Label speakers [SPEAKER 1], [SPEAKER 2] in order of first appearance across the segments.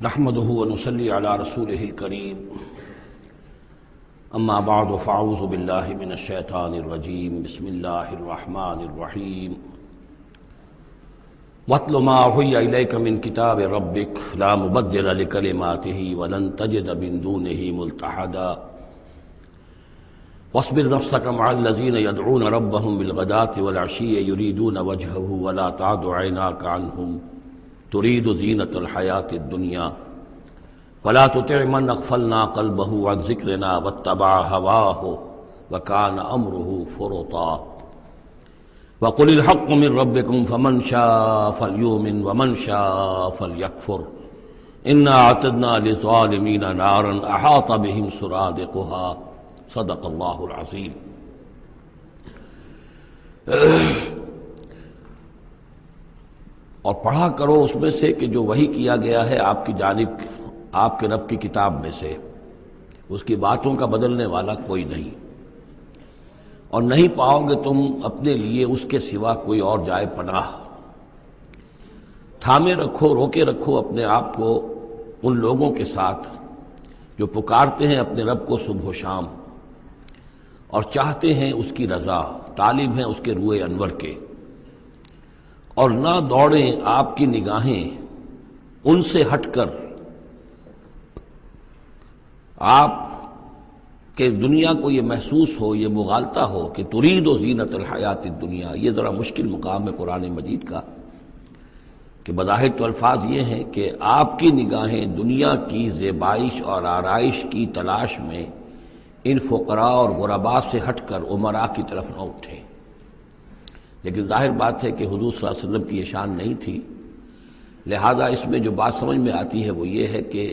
[SPEAKER 1] نحمده ونصلي على رسوله الكريم اما بعد فاعوذ بالله من الشيطان الرجيم بسم الله الرحمن الرحيم واتل ما اوحي اليك من كتاب ربك لا مبدل لكلماته ولن تجد من دونه ملتحدا واصبر نفسك مع الذين يدعون ربهم بالغداة والعشي يريدون وجهه ولا تعد عيناك عنهم تريد زینة الحیاة الدنیا ولا تطع من اغفلنا قلبه عن ذکرنا واتبع هواه وكان امره فرطا وقل الحق من ربكم فمن شاء فليؤمن ومن شاء فليكفر انا اعتدنا للظالمين نارا احاط بهم سرادقها صدق اللہ العظیم۔ اور پڑھا کرو اس میں سے کہ جو وحی کیا گیا ہے آپ کی جانب آپ کے رب کی کتاب میں سے، اس کی باتوں کا بدلنے والا کوئی نہیں، اور نہیں پاؤ گے تم اپنے لیے اس کے سوا کوئی اور جائے پناہ۔ تھامے رکھو، روکے رکھو اپنے آپ کو ان لوگوں کے ساتھ جو پکارتے ہیں اپنے رب کو صبح و شام اور چاہتے ہیں اس کی رضا، طالب ہیں اس کے روئے انور کے، اور نہ دوڑیں آپ کی نگاہیں ان سے ہٹ کر آپ کے دنیا کو یہ محسوس ہو، یہ مغالطہ ہو کہ ترید و زینت الحیات الدنیا۔ یہ ذرا مشکل مقام ہے قرآن مجید کا کہ بظاہر تو الفاظ یہ ہیں کہ آپ کی نگاہیں دنیا کی زیبائش اور آرائش کی تلاش میں ان فقراء اور غرباء سے ہٹ کر امراء کی طرف نہ اٹھیں، لیکن ظاہر بات ہے کہ حضور صلی اللہ علیہ وسلم کی یہ شان نہیں تھی، لہذا اس میں جو بات سمجھ میں آتی ہے وہ یہ ہے کہ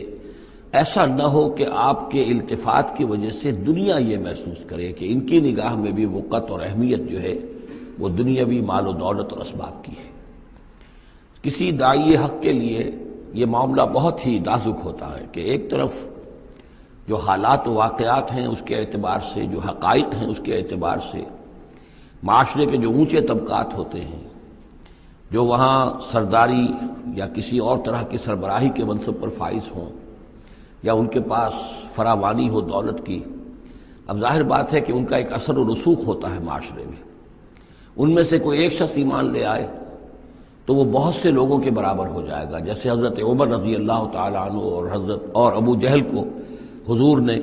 [SPEAKER 1] ایسا نہ ہو کہ آپ کے التفات کی وجہ سے دنیا یہ محسوس کرے کہ ان کی نگاہ میں بھی وقت اور اہمیت جو ہے وہ دنیاوی مال و دولت اور اسباب کی ہے۔ کسی داعی حق کے لیے یہ معاملہ بہت ہی نازک ہوتا ہے کہ ایک طرف جو حالات و واقعات ہیں اس کے اعتبار سے، جو حقائق ہیں اس کے اعتبار سے، معاشرے کے جو اونچے طبقات ہوتے ہیں، جو وہاں سرداری یا کسی اور طرح کی سربراہی کے منصب پر فائز ہوں یا ان کے پاس فراوانی ہو دولت کی، اب ظاہر بات ہے کہ ان کا ایک اثر و رسوخ ہوتا ہے معاشرے میں۔ ان میں سے کوئی ایک شخص ایمان لے آئے تو وہ بہت سے لوگوں کے برابر ہو جائے گا، جیسے حضرت عمر رضی اللہ تعالیٰ عنہ اور ابو جہل کو حضور نے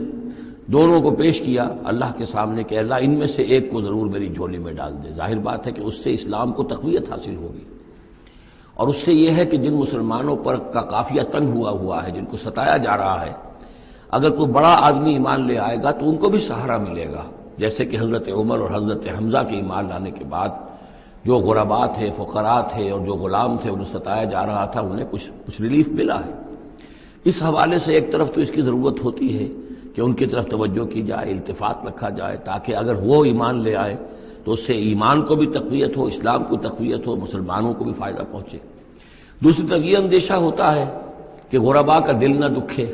[SPEAKER 1] دونوں کو پیش کیا اللہ کے سامنے کہ اللہ ان میں سے ایک کو ضرور میری جھولی میں ڈال دے۔ ظاہر بات ہے کہ اس سے اسلام کو تقویت حاصل ہوگی، اور اس سے یہ ہے کہ جن مسلمانوں پر کا قافیہ تنگ ہوا ہے، جن کو ستایا جا رہا ہے، اگر کوئی بڑا آدمی ایمان لے آئے گا تو ان کو بھی سہارا ملے گا، جیسے کہ حضرت عمر اور حضرت حمزہ کے ایمان لانے کے بعد جو غرباء تھے، فقراء تھے اور جو غلام تھے انہیں ستایا جا رہا تھا، انہیں کچھ ریلیف ملا ہے۔ اس حوالے سے ایک طرف تو اس کی ضرورت ہوتی ہے کہ ان کی طرف توجہ کی جائے، التفات رکھا جائے، تاکہ اگر وہ ایمان لے آئے تو اس سے ایمان کو بھی تقویت ہو، اسلام کو تقویت ہو، مسلمانوں کو بھی فائدہ پہنچے۔ دوسری طرف یہ اندیشہ ہوتا ہے کہ غرباء کا دل نہ دکھے،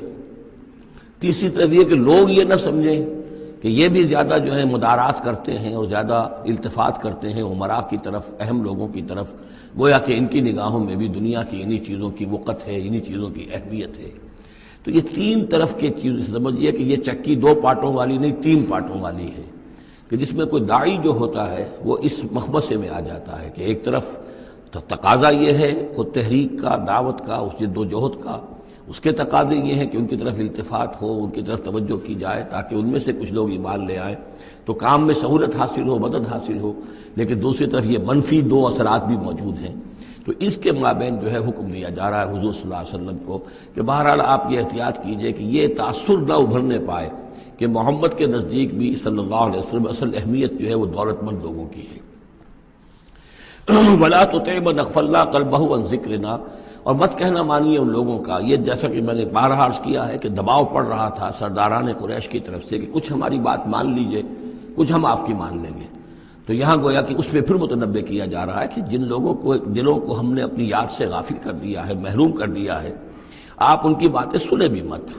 [SPEAKER 1] تیسری طرف یہ کہ لوگ یہ نہ سمجھیں کہ یہ بھی زیادہ جو ہے مدارات کرتے ہیں اور زیادہ التفات کرتے ہیں امراء کی طرف، اہم لوگوں کی طرف، گویا کہ ان کی نگاہوں میں بھی دنیا کی انہی چیزوں کی وقت ہے، انہی چیزوں کی اہمیت ہے۔ تو یہ تین طرف کے چیز سمجھیے کہ یہ چکی دو پارٹوں والی نہیں، تین پارٹوں والی ہے، کہ جس میں کوئی داعی جو ہوتا ہے وہ اس مخمصے میں آ جاتا ہے کہ ایک طرف تقاضا یہ ہے خود تحریک کا، دعوت کا، اس جد و جہد کا، اس کے تقاضے یہ ہیں کہ ان کی طرف التفات ہو، ان کی طرف توجہ کی جائے تاکہ ان میں سے کچھ لوگ ایمان لے آئیں تو کام میں سہولت حاصل ہو، مدد حاصل ہو، لیکن دوسری طرف یہ منفی دو اثرات بھی موجود ہیں۔ تو اس کے مابین جو ہے حکم دیا جا رہا ہے حضور صلی اللہ علیہ وسلم کو کہ بہرحال آپ یہ احتیاط کیجئے کہ یہ تاثر نہ ابھرنے پائے کہ محمد کے نزدیک بھی صلی اللہ علیہ وسلم اصل اہمیت جو ہے وہ دولت مند لوگوں کی ہے۔ وَلَا تُطِعْ مَنْ أَغْفَلْنَا قَلْبَهُ عَنْ ذِكْرِنَا، اور مت کہنا مانیے ان لوگوں کا، یہ جیسا کہ میں نے بارہا عرض کیا ہے کہ دباؤ پڑ رہا تھا سرداران قریش کی طرف سے کہ کچھ ہماری بات مان لیجئے، کچھ ہم آپ کی مان لیں گے۔ تو یہاں گویا کہ اس پہ پھر متنبہ کیا جا رہا ہے کہ جن لوگوں کو دلوں کو ہم نے اپنی یاد سے غافل کر دیا ہے، محروم کر دیا ہے، آپ ان کی باتیں سنیں بھی مت،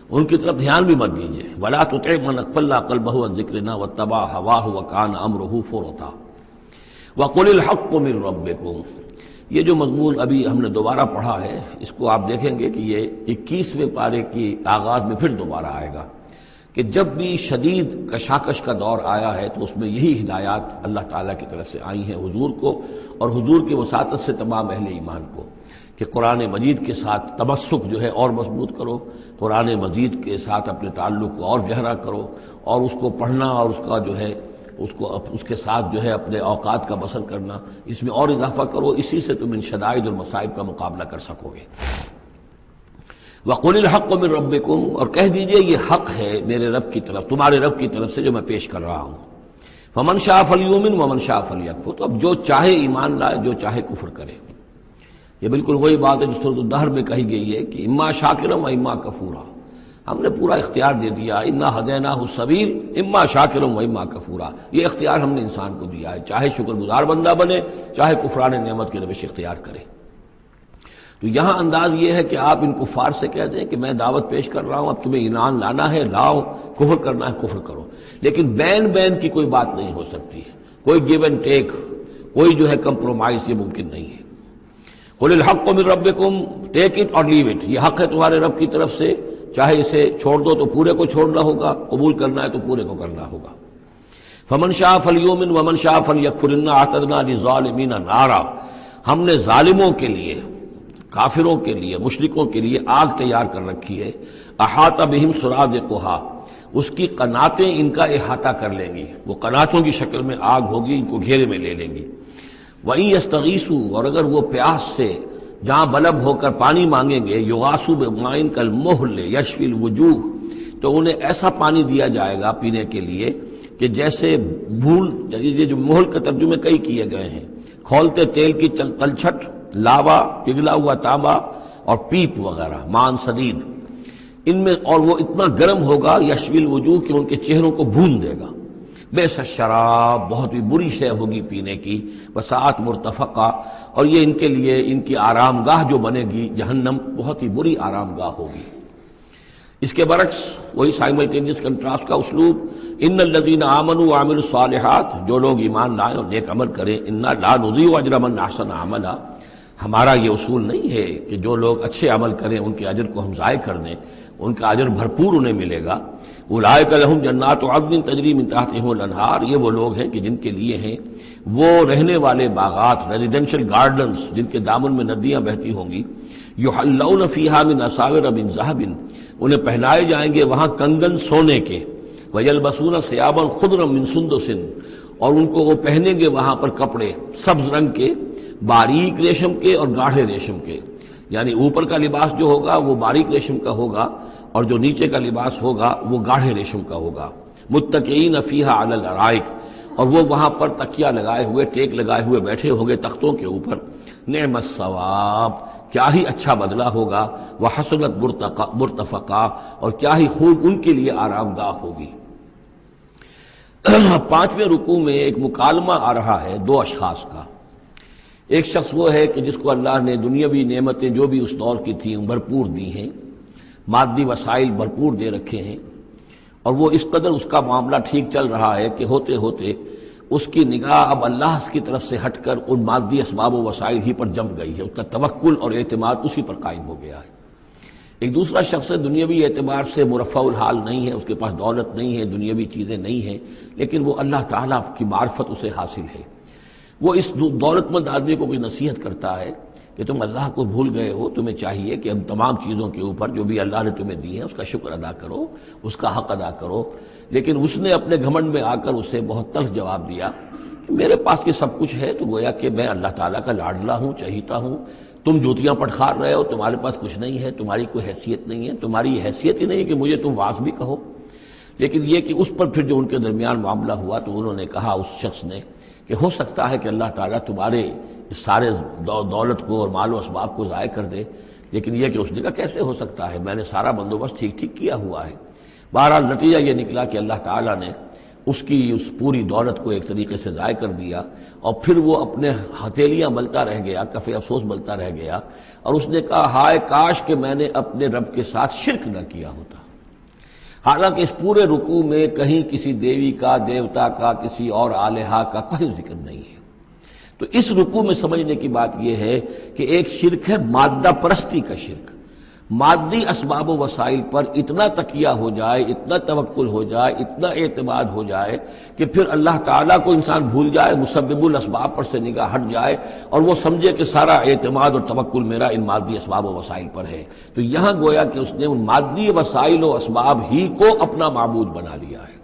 [SPEAKER 1] ان کی طرف دھیان بھی مت دیجیے۔ وَلَا تُطِعْ مَنْ أَغْفَلْنَا قَلْبَهُ عَنْ ذِكْرِنَا وَاتَّبَعَ هَوَاهُ وَكَانَ أَمْرُهُ فُرُطًا وَقُلِ الْحَقُّ مِنْ رَبِّكُمْ۔ یہ جو مضمون ابھی ہم نے دوبارہ پڑھا ہے، اس کو آپ دیکھیں گے کہ یہ 21ویں پارے کی آغاز میں پھر دوبارہ آئے گا کہ جب بھی شدید کشاکش کا دور آیا ہے تو اس میں یہی ہدایات اللہ تعالیٰ کی طرف سے آئی ہیں حضور کو اور حضور کی وساطت سے تمام اہل ایمان کو، کہ قرآن مجید کے ساتھ تمسک جو ہے اور مضبوط کرو، قرآن مجید کے ساتھ اپنے تعلق کو اور گہرا کرو، اور اس کو پڑھنا اور اس کا جو ہے اس کے ساتھ جو ہے اپنے اوقات کا بسر کرنا، اس میں اور اضافہ کرو، اسی سے تم ان شدائد اور مصائب کا مقابلہ کر سکو گے۔ وَقُلِ الْحَقُّ مِن رَبِّكُمْ، اور کہہ دیجئے یہ حق ہے میرے رب کی طرف، تمہارے رب کی طرف سے جو میں پیش کر رہا ہوں۔ فَمَن شَاءَ فَلْيُؤْمِنْ وَمَن شَاءَ فَلْيَكْفُرْ، تو اب جو چاہے ایمان لائے، جو چاہے کفر کرے۔ یہ بالکل وہی بات ہے جو سورۃ الدہر میں کہی گئی ہے کہ اما شاکرا و اما کفورا، ہم نے پورا اختیار دے دیا، انا ہدیناہ السبیل اما شاکرا و اما کفورا، یہ اختیار ہم نے انسان کو دیا ہے، چاہے شکر گزار بندہ بنے، چاہے کفران نعمت کی روش اختیار کرے۔ تو یہاں انداز یہ ہے کہ آپ ان کفار سے کہہ دیں کہ میں دعوت پیش کر رہا ہوں، اب تمہیں ایمان لانا ہے لاؤ، کفر کرنا ہے کفر کرو، لیکن بین کی کوئی بات نہیں ہو سکتی، کوئی گیو اینڈ ٹیک، کوئی جو ہے کمپرومائز، یہ ممکن نہیں ہے۔ قُلِ الْحَقُّ مِن رَبِّكُمْ، ٹیک اٹ اور لیو اٹ، یہ حق ہے تمہارے رب کی طرف سے، چاہے اسے چھوڑ دو تو پورے کو چھوڑنا ہوگا، قبول کرنا ہے تو پورے کو کرنا ہوگا۔ فَمَن شَاءَ فَلْيُؤْمِنْ وَمَن شَاءَ فَلْيَكْفُرْ إِنَّا أَعْتَدْنَا لِلظَّالِمِينَ نَارًا، ہم نے ظالموں کے لیے، کافروں کے لیے، مشرکوں کے لیے آگ تیار کر رکھی ہے، احاطہ بہم سرادقها، اس کی قناتیں ان کا احاطہ کر لیں گی، وہ قناتوں کی شکل میں آگ ہوگی، ان کو گھیرے میں لے لیں گی۔ وَإِن يَسْتَغِيثُوا، اور اگر وہ پیاس سے جہاں بلب ہو کر پانی مانگیں گے، يُغَاثُوا بِمَاءٍ كَالْمُهْلِ يَشْفِي الْوُجُوهَ، تو انہیں ایسا پانی دیا جائے گا پینے کے لیے کہ جیسے بھول، یہ جو محل کے ترجمے کئی کیے گئے ہیں، کھولتے تیل کی تلچھٹ، لاوا، پگھلا ہوا تانبا اور پیپ وغیرہ، مان سدید، ان میں، اور وہ اتنا گرم ہوگا یشوی الوجوہ کہ ان کے چہروں کو بھون دے گا۔ بیس الشراب، بہت ہی بری شے ہوگی پینے کی، وساعت مرتفقہ، اور یہ ان کے لیے ان کی آرام گاہ جو بنے گی جہنم، بہت ہی بری آرام گاہ ہوگی۔ اس کے برعکس وہی سائملٹینیس کنٹراسٹ کا اسلوب، ان الذین آمنوا وعملوا الصالحات، جو لوگ ایمان لائیں اور نیک عمل کریں، انا لا نضیع اجر من احسن عملا، ہمارا یہ اصول نہیں ہے کہ جو لوگ اچھے عمل کریں ان کے اجر کو ہم ضائع کر دیں، ان کا اجر بھرپور انہیں ملے گا۔ اولئک لہم جنات عدن تجری من تحتہم الانہار، یہ وہ لوگ ہیں کہ جن کے لیے ہیں وہ رہنے والے باغات، ریزیڈینشل گارڈنز، جن کے دامن میں ندیاں بہتی ہوں گی، یحلون فیہا من اساور من ذہب، انہیں پہنائے جائیں گے وہاں کنگن سونے کے، ویلبسون ثیابا خضرا من سندس، اور ان کو وہ پہنیں گے وہاں پر کپڑے سبز رنگ کے، باریک ریشم کے اور گاڑھے ریشم کے، یعنی اوپر کا لباس جو ہوگا وہ باریک ریشم کا ہوگا اور جو نیچے کا لباس ہوگا وہ گاڑھے ریشم کا ہوگا۔ متکئین فیہا علی الارائک، اور وہ وہاں پر تکیہ لگائے ہوئے، ٹیک لگائے ہوئے بیٹھے ہوں گے تختوں کے اوپر۔ نعم الثواب، کیا ہی اچھا بدلہ ہوگا، وحسنت مرتفقہ، اور کیا ہی خوب ان کے لیے آرام گاہ ہوگی۔ 5ویں رکوع میں ایک مکالمہ آ رہا ہے دو اشخاص کا۔ ایک شخص وہ ہے کہ جس کو اللہ نے دنیاوی نعمتیں جو بھی اس دور کی تھیں بھرپور دی ہیں، مادی وسائل بھرپور دے رکھے ہیں، اور وہ اس قدر اس کا معاملہ ٹھیک چل رہا ہے کہ ہوتے ہوتے اس کی نگاہ اب اللہ کی طرف سے ہٹ کر ان مادی اسباب و وسائل ہی پر جم گئی ہے، اس کا توکل اور اعتماد اسی پر قائم ہو گیا ہے۔ ایک دوسرا شخص ہے دنیاوی اعتبار سے مرفع الحال نہیں ہے، اس کے پاس دولت نہیں ہے، دنیاوی چیزیں نہیں ہیں، لیکن وہ اللہ تعالیٰ کی معرفت اسے حاصل ہے۔ وہ اس دولت مند آدمی کو کوئی نصیحت کرتا ہے کہ تم اللہ کو بھول گئے ہو، تمہیں چاہیے کہ ہم تمام چیزوں کے اوپر جو بھی اللہ نے تمہیں دی ہے اس کا شکر ادا کرو، اس کا حق ادا کرو۔ لیکن اس نے اپنے گھمنڈ میں آ کر اسے بہت تلخ جواب دیا کہ میرے پاس یہ سب کچھ ہے تو گویا کہ میں اللہ تعالیٰ کا لاڈلا ہوں، چہیتا ہوں، تم جوتیاں پٹخار رہے ہو، تمہارے پاس کچھ نہیں ہے، تمہاری کوئی حیثیت نہیں ہے، تمہاری حیثیت ہی نہیں کہ مجھے تم واعظ بھی کہو۔ لیکن یہ کہ اس پر پھر جو ان کے درمیان معاملہ ہوا تو انہوں نے کہا، اس شخص نے، کہ ہو سکتا ہے کہ اللہ تعالیٰ تمہارے اس سارے دولت کو اور مال و اسباب کو ضائع کر دے، لیکن یہ کہ اس نے کہا کیسے ہو سکتا ہے، میں نے سارا بندوبست ٹھیک کیا ہوا ہے۔ بہرحال نتیجہ یہ نکلا کہ اللہ تعالیٰ نے اس کی اس پوری دولت کو ایک طریقے سے ضائع کر دیا، اور پھر وہ اپنے ہتھیلیاں ملتا رہ گیا، کف افسوس ملتا رہ گیا، اور اس نے کہا ہائے کاش کہ میں نے اپنے رب کے ساتھ شرک نہ کیا ہوتا۔ حالانکہ اس پورے رکوع میں کہیں کسی دیوی کا، دیوتا کا، کسی اور الہہ کا کہیں ذکر نہیں ہے۔ تو اس رکوع میں سمجھنے کی بات یہ ہے کہ ایک شرک ہے مادہ پرستی کا شرک، مادی اسباب و وسائل پر اتنا تکیہ ہو جائے، اتنا توکل ہو جائے، اتنا اعتماد ہو جائے کہ پھر اللہ تعالیٰ کو انسان بھول جائے، مسبب الاسباب پر سے نگاہ ہٹ جائے اور وہ سمجھے کہ سارا اعتماد اور توکل میرا ان مادی اسباب و وسائل پر ہے۔ تو یہاں گویا کہ اس نے ان مادی وسائل و اسباب ہی کو اپنا معبود بنا لیا ہے۔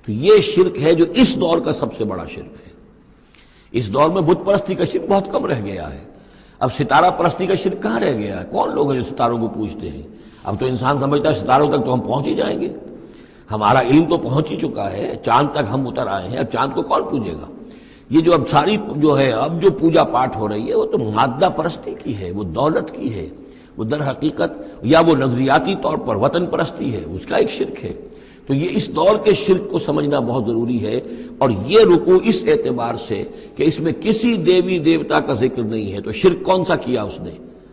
[SPEAKER 1] تو یہ شرک ہے جو اس دور کا سب سے بڑا شرک ہے۔ اس دور میں بت پرستی کا شرک بہت کم رہ گیا ہے، اب ستارہ پرستی کا شرک کہاں رہ گیا ہے؟ کون لوگ ہیں جو ستاروں کو پوجتے ہیں؟ اب تو انسان سمجھتا ہے ستاروں تک تو ہم پہنچ ہی جائیں گے، ہمارا علم تو پہنچ ہی چکا ہے، چاند تک ہم اتر آئے ہیں، اب چاند کو کون پوجے گا؟ یہ جو اب ساری جو ہے اب جو پوجا پاٹ ہو رہی ہے وہ تو مادہ پرستی کی ہے، وہ دولت کی ہے، وہ در حقیقت یا وہ نظریاتی طور پر وطن پرستی ہے، اس کا ایک شرک ہے۔ تو یہ اس دور کے شرک کو سمجھنا بہت ضروری ہے، اور یہ رکوع اس اعتبار سے کہ اس میں کسی دیوی دیوتا کا ذکر نہیں ہے۔ تو شرک کون سا کیا اس نے؟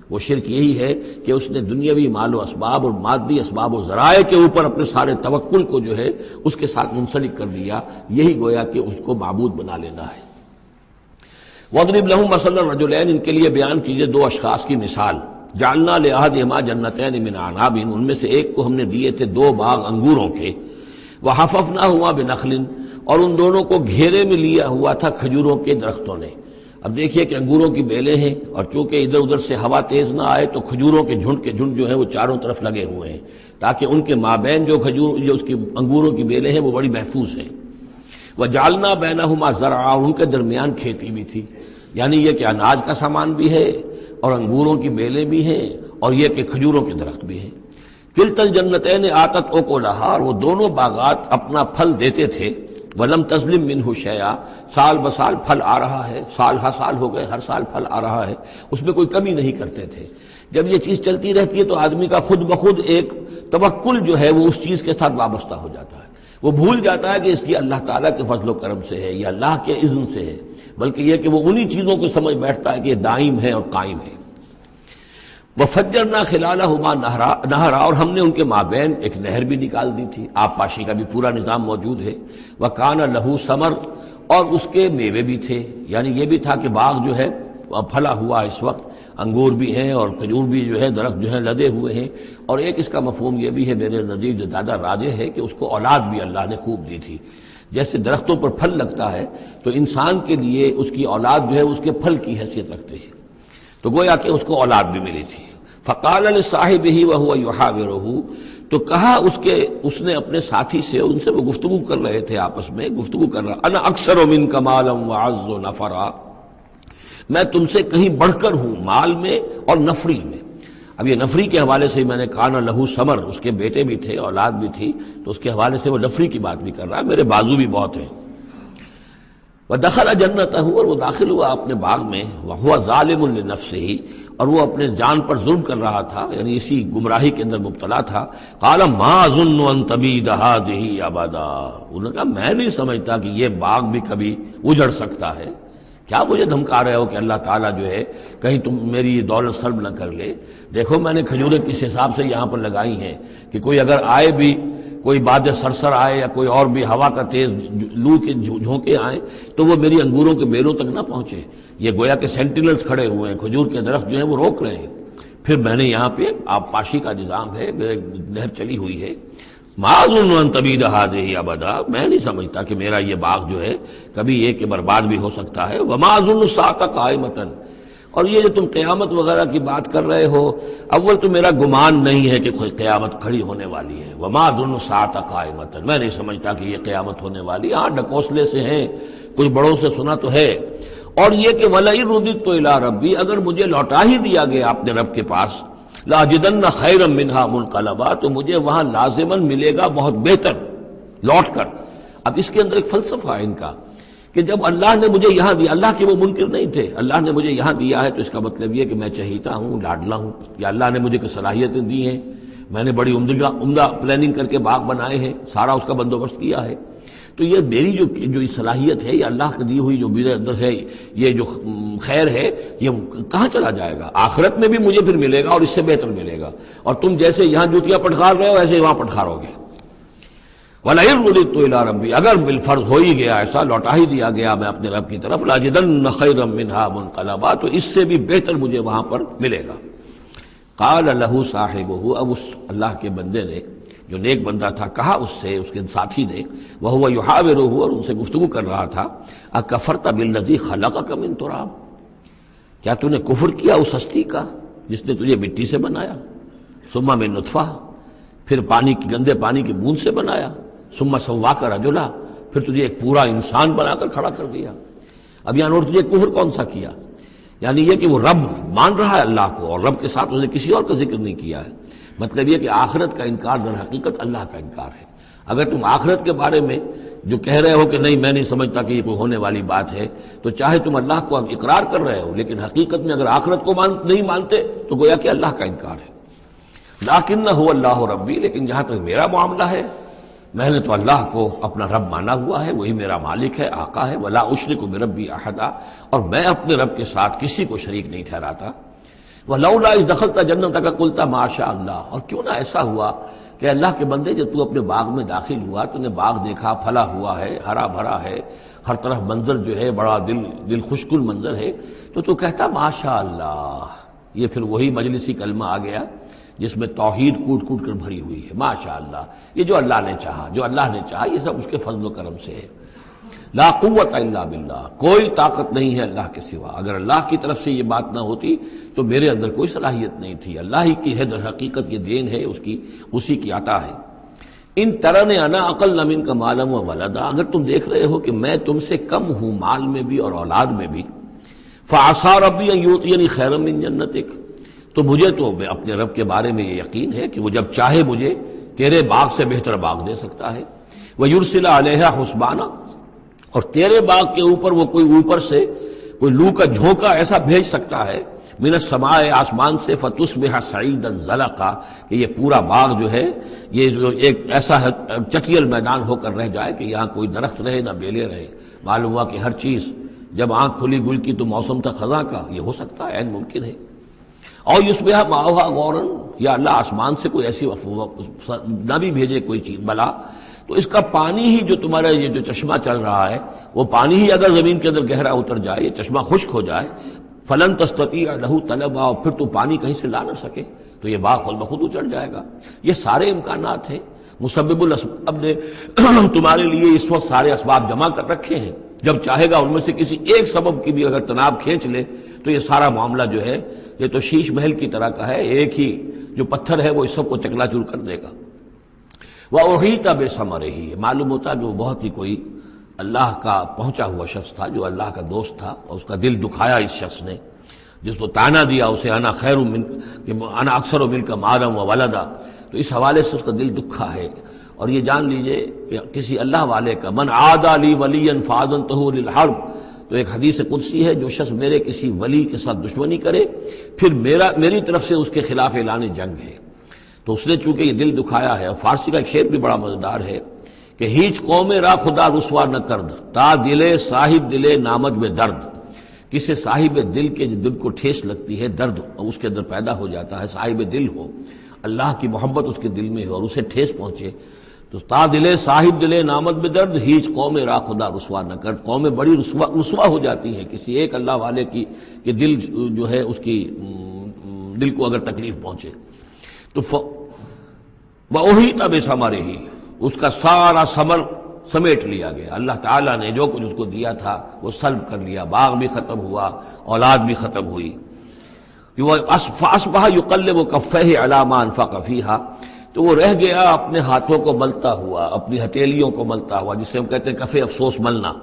[SPEAKER 1] وہ شرک یہی ہے کہ اس نے دنیاوی مال و اسباب اور مادی اسباب و ذرائع کے اوپر اپنے سارے توکل کو جو ہے اس کے ساتھ منسلک کر دیا، یہی گویا کہ اس کو معبود بنا لینا ہے۔ وَاضْرِبْ لَهُم مَثَلَ الرَّجُلَيْنِ، ان کے لیے بیان کیجئے دو اشخاص کی مثال۔ جعلنا لأحدهما جنتین من اعناب، ان میں سے ایک کو ہم نے دیے تھے دو باغ انگوروں کے، وحففناہما بنخل، اور ان دونوں کو گھیرے میں لیا ہوا تھا کھجوروں کے درختوں نے۔ اب دیکھیے کہ انگوروں کی بیلیں ہیں، اور چونکہ ادھر ادھر سے ہوا تیز نہ آئے تو کھجوروں کے جھنڈ جو ہیں وہ چاروں طرف لگے ہوئے ہیں، تاکہ ان کے مابین جو اس کی انگوروں کی بیلیں ہیں وہ بڑی محفوظ ہیں۔ وجعلنا بینہما زرعا، ان کے درمیان کھیتی بھی تھی، یعنی یہ کہ اناج کا سامان بھی ہے اور انگوروں کی بیلیں بھی ہیں اور یہ کہ کھجوروں کے درخت بھی ہیں۔ کلتا الجنتین آتت اکلہا، اور وہ دونوں باغات اپنا پھل دیتے تھے، ولم تظلم منہ شیئا، سال بسال پھل آ رہا ہے، سال ہر سال ہو گئے، ہر سال پھل آ رہا ہے، اس میں کوئی کمی نہیں کرتے تھے۔ جب یہ چیز چلتی رہتی ہے تو آدمی کا خود بخود ایک توکل جو ہے وہ اس چیز کے ساتھ وابستہ ہو جاتا ہے، وہ بھول جاتا ہے کہ اس کی اللہ تعالیٰ کے فضل و کرم سے ہے یا اللہ کے اذن سے ہے، بلکہ یہ کہ وہ انہی چیزوں کو سمجھ بیٹھتا ہے کہ یہ دائم ہے اور قائم ہے۔ وَفَجَّرْنَا خِلَالَهُمَا نَهْرًا، اور ہم نے ان کے مابین ایک نہر بھی نکال دی تھی، آب پاشی کا بھی پورا نظام موجود ہے۔ وَكَانَ لَهُ ثَمَرٌ، اور اس کے میوے بھی تھے، یعنی یہ بھی تھا کہ باغ جو ہے پھلا ہوا اس وقت، انگور بھی ہیں اور کھجور بھی جو ہے درخت جو ہے لدے ہوئے ہیں۔ اور ایک اس کا مفہوم یہ بھی ہے میرے نزدیک جو زیادہ راجح ہے کہ اس کو اولاد بھی اللہ نے خوب دی تھی۔ جیسے درختوں پر پھل لگتا ہے تو انسان کے لیے اس کی اولاد جو ہے اس کے پھل کی حیثیت رکھتے ہیں، تو گویا کہ اس کو اولاد بھی ملی تھی۔ فقال لصاحبہ وہو یحاورہ، تو کہا اس نے اپنے ساتھی سے، ان سے وہ گفتگو کر رہے تھے، آپس میں گفتگو کر رہا، انا اکثر منک مالا واعز نفرا، میں تم سے کہیں بڑھ کر ہوں مال میں اور نفری میں۔ اب یہ نفری کے حوالے سے میں نے کانا لہو ثمر، اس کے بیٹے بھی تھے، اولاد بھی تھی، تو اس کے حوالے سے وہ نفری کی بات بھی کر رہا ہے، میرے بازو بھی بہت ہیں۔ وَدَخَلَ جَنَّتَهُ، اور وہ داخل ہوا اپنے باغ میں، وَهُوَ ظَالِمٌ لِنَفْسِهِ، اور وہ اپنے جان پر ظلم کر رہا تھا، یعنی اسی گمراہی کے اندر مبتلا تھا۔ قَالَ مَا أَظُنُّ أَن تَبِيدَ هَٰذِهِ أَبَدًا، انہوں نے کہا میں نہیں سمجھتا کہ یہ باغ بھی کبھی اجڑ سکتا ہے، کیا مجھے دھمکا رہے ہو کہ اللہ تعالیٰ جو ہے کہیں تم میری دولت سلب نہ کر لے؟ دیکھو میں نے کھجوریں کس حساب سے یہاں پر لگائی ہیں کہ کوئی اگر آئے بھی، کوئی باد سرسر آئے یا کوئی اور بھی ہوا کا تیز لو کے جھونکے آئیں تو وہ میری انگوروں کے بیلوں تک نہ پہنچے۔ یہ گویا کہ سینٹینلز کھڑے ہوئے ہیں، کھجور کے درخت جو ہیں وہ روک رہے ہیں۔ پھر میں نے یہاں پہ آب پاشی کا نظام ہے، میرے نہر چلی ہوئی ہے۔ ما اظن ان تبید هذه ابدا، میں نہیں سمجھتا کہ میرا یہ باغ جو ہے کبھی یہ کہ برباد بھی ہو سکتا ہے۔ وما اظن الساعة قائمة، اور یہ جو تم قیامت وغیرہ کی بات کر رہے ہو، اول تو میرا گمان نہیں ہے کہ کوئی قیامت کھڑی ہونے والی ہے۔ وما اظن الساعة قائمة، میں نہیں سمجھتا کہ یہ قیامت ہونے والی، ہاں ڈکوسلے سے ہیں، کچھ بڑوں سے سنا تو ہے۔ اور یہ کہ وَلَئِن رُدِدتُّ إِلَىٰ رَبِّي، اگر مجھے لوٹا ہی دیا گیا اپنے رب کے پاس، لَأَجِدَنَّ خَيْرًا مِنْهَا مُنْقَلَبًا، تو مجھے وہاں لازماً ملے گا بہت بہتر لوٹ کر۔ اب اس کے اندر ایک فلسفہ ہے ان کا کہ جب اللہ نے مجھے یہاں دیا، اللہ کے وہ منکر نہیں تھے، اللہ نے مجھے یہاں دیا ہے تو اس کا مطلب یہ کہ میں چہیتا ہوں، لاڈلا ہوں، یا اللہ نے مجھے صلاحیتیں دی ہیں، میں نے بڑی عمدہ پلاننگ کر کے باغ بنائے ہیں، سارا اس کا بندوبست کیا ہے، تو یہ میری جو صلاحیت ہے، یہ اللہ کی دی ہوئی جو میرے اندر ہے، یہ جو خیر ہے، یہ کہاں چلا جائے گا؟ آخرت میں بھی مجھے پھر ملے گا اور اس سے بہتر ملے گا، اور تم جیسے یہاں جوتیاں پٹخار رہے ہو ایسے وہاں پٹخارو گے۔ وَلَئِن رُدِدتُّ إِلَىٰ رَبِّي، اگر بالفرض ہو ہی گیا ایسا، لوٹا ہی دیا گیا میں اپنے رب کی طرف، لَأَجِدَنَّ خَيْرًا مِّنْهَا مُنقَلَبًا، تو اس سے بھی بہتر مجھے وہاں پر ملے گا۔ قال لَهُ صَاحِبُهُ، اب اس اللہ کے بندے نے جو نیک بندہ تھا کہا اس سے، اس کے ساتھی نے، وَهُوَ يُحَاوِرُهُ، اور ان سے گفتگو کر رہا تھا، أَكَفَرْتَ بِالَّذِي خَلَقَكَ مِن تُرَابٍ، کیا تو نے کفر کیا اس ہستی کا جس نے تجھے مٹی سے بنایا، ثم من نطفہ، پھر پانی کی گندے پانی کی بوند سے بنایا، ثم سواک رجلا، پھر تجھے ایک پورا انسان بنا کر کھڑا کر دیا۔ اب یہاں اور تجھے کفر کون سا کیا؟ یعنی یہ کہ وہ رب مان رہا ہے اللہ کو، اور رب کے ساتھ اس نے کسی اور کا ذکر نہیں کیا ہے۔ مطلب یہ کہ آخرت کا انکار در حقیقت اللہ کا انکار ہے۔ اگر تم آخرت کے بارے میں جو کہہ رہے ہو کہ نہیں میں نہیں سمجھتا کہ یہ کوئی ہونے والی بات ہے، تو چاہے تم اللہ کو اقرار کر رہے ہو، لیکن حقیقت میں اگر آخرت کو نہیں مانتے تو گویا کہ اللہ کا انکار ہے۔ لیکن هو اللہ ربی، لیکن جہاں تک میرا معاملہ ہے، میں نے تو اللہ کو اپنا رب مانا ہوا ہے، وہی میرا مالک ہے، آقا ہے، ولا اشرک بربی احدا، اور میں اپنے رب کے ساتھ کسی کو شریک نہیں ٹھہراتا۔ ولولا اذ دخلت جنتک قلت ما شاء اللہ، اور کیوں نہ ایسا ہوا کہ اللہ کے بندے جب تو اپنے باغ میں داخل ہوا، تو نے باغ دیکھا پھلا ہوا ہے، ہرا بھرا ہے، ہر طرف منظر جو ہے بڑا دل خوشکن منظر ہے، تو کہتا ما شاء اللہ۔ یہ پھر وہی مجلسی کلمہ آ گیا جس میں توحید کوٹ کوٹ کر بھری ہوئی ہے، ماشاء اللہ، یہ جو اللہ نے چاہا، جو اللہ نے چاہا، یہ سب اس کے فضل و کرم سے ہے۔ لا قوت الا باللہ، کوئی طاقت نہیں ہے اللہ کے سوا۔ اگر اللہ کی طرف سے یہ بات نہ ہوتی تو میرے اندر کوئی صلاحیت نہیں تھی، اللہ ہی کی ہے، در حقیقت یہ دین ہے اس کی، اسی کی عطا ہے۔ ان ترنی انا اقل منک مالا و ولدا، اگر تم دیکھ رہے ہو کہ میں تم سے کم ہوں مال میں بھی اور اولاد میں بھی، فعسى ربی ان یؤتینی خیرا من جنتک، تو مجھے تو اپنے رب کے بارے میں یہ یقین ہے کہ وہ جب چاہے مجھے تیرے باغ سے بہتر باغ دے سکتا ہے، وَيُرْسِلَ عَلَيْهَا حُسْبَانًا، اور تیرے باغ کے اوپر وہ کوئی اوپر سے کوئی لو کا جھونکا ایسا بھیج سکتا ہے، من السماء، آسمان سے، فَتُصْبِحَ صَعِيدًا زَلَقًا، کہ یہ پورا باغ جو ہے یہ جو ایک ایسا چٹیل میدان ہو کر رہ جائے کہ یہاں کوئی درخت رہے نہ بیلے رہے۔ معلوم ہوا کہ ہر چیز جب آنکھ کھلی گل کی تو موسم تھا خزاں کا، یہ ہو سکتا ہے، عین ممکن ہے۔ اور یصبح ماؤہا غوراً، یا اللہ آسمان سے کوئی ایسی نہ بھی بھیجے کوئی چیز بلا، تو اس کا پانی ہی جو تمہارا یہ جو چشمہ چل رہا ہے، وہ پانی ہی اگر زمین کے اندر گہرا اتر جائے، یہ چشمہ خشک ہو جائے، فلن تستطیع لہ طلبا، اور پھر تو پانی کہیں سے لا نہ سکے، تو یہ باغ خود بخود اچڑ جائے گا۔ یہ سارے امکانات ہیں، مسبب الاسباب نے تمہارے لیے اس وقت سارے اسباب جمع کر رکھے ہیں، جب چاہے گا ان میں سے کسی ایک سبب کی بھی اگر تناب کھینچ لے تو یہ سارا معاملہ جو ہے یہ تو شیش محل کی طرح کا ہے، ایک ہی جو پتھر ہے وہ اس سب کو چکنا چور کر دے گا۔ وَأُحِيطَ بِثَمَرِهِ، معلوم ہوتا کہ وہ بہت ہی کوئی اللہ کا پہنچا ہوا شخص تھا، جو اللہ کا دوست تھا، اور اس کا دل دکھایا اس شخص نے، جس کو تانا دیا اسے انا خیر من کہ انا اکثر منک مالا و ولدا، تو اس حوالے سے اس کا دل دکھا ہے۔ اور یہ جان لیجئے کہ کسی اللہ والے کا من عادى لي وليا فاذنته للحرب، تو ایک حدیث قدسی ہے، جو شخص میرے کسی ولی کے ساتھ دشمنی کرے پھر میری طرف سے اس کے خلاف اعلان جنگ ہے۔ تو اس نے چونکہ یہ دل دکھایا ہے، اور فارسی کا ایک شعر بھی بڑا مزیدار ہے کہ ہیچ قوم را خدا رسوا نہ کرد، تا دلے صاحب دلے نامد میں درد، کسی صاحب دل کے دل کو ٹھیس لگتی ہے، درد اور اس کے اندر پیدا ہو جاتا ہے، صاحب دل ہو، اللہ کی محبت اس کے دل میں ہو اور اسے ٹھیس پہنچے، تو تا دلے صاحب دلے نامد میں درد، ہیچ قوم را خدا رسوا نہ کر، قومیں بڑی رسوا ہو جاتی ہیں کسی ایک اللہ والے کی کہ دل جو ہے اس کی دل کو اگر تکلیف پہنچے۔ تو وَأُحِيطَ بِثَمَرِهِ، اس کا سارا ثمر سمیٹ لیا گیا، اللہ تعالیٰ نے جو کچھ اس کو دیا تھا وہ سلب کر لیا، باغ بھی ختم ہوا، اولاد بھی ختم ہوئی۔ فَأَصْبَحَ يُقَلِّبُ كَفَّيْهِ عَلَىٰ مَا أَنفَقَ فِيهَا، تو وہ رہ گیا اپنے ہاتھوں کو ملتا ہوا، اپنی ہتھیلیوں کو ملتا ہوا، جسے ہم کہتے ہیں کفِ افسوس ملنا۔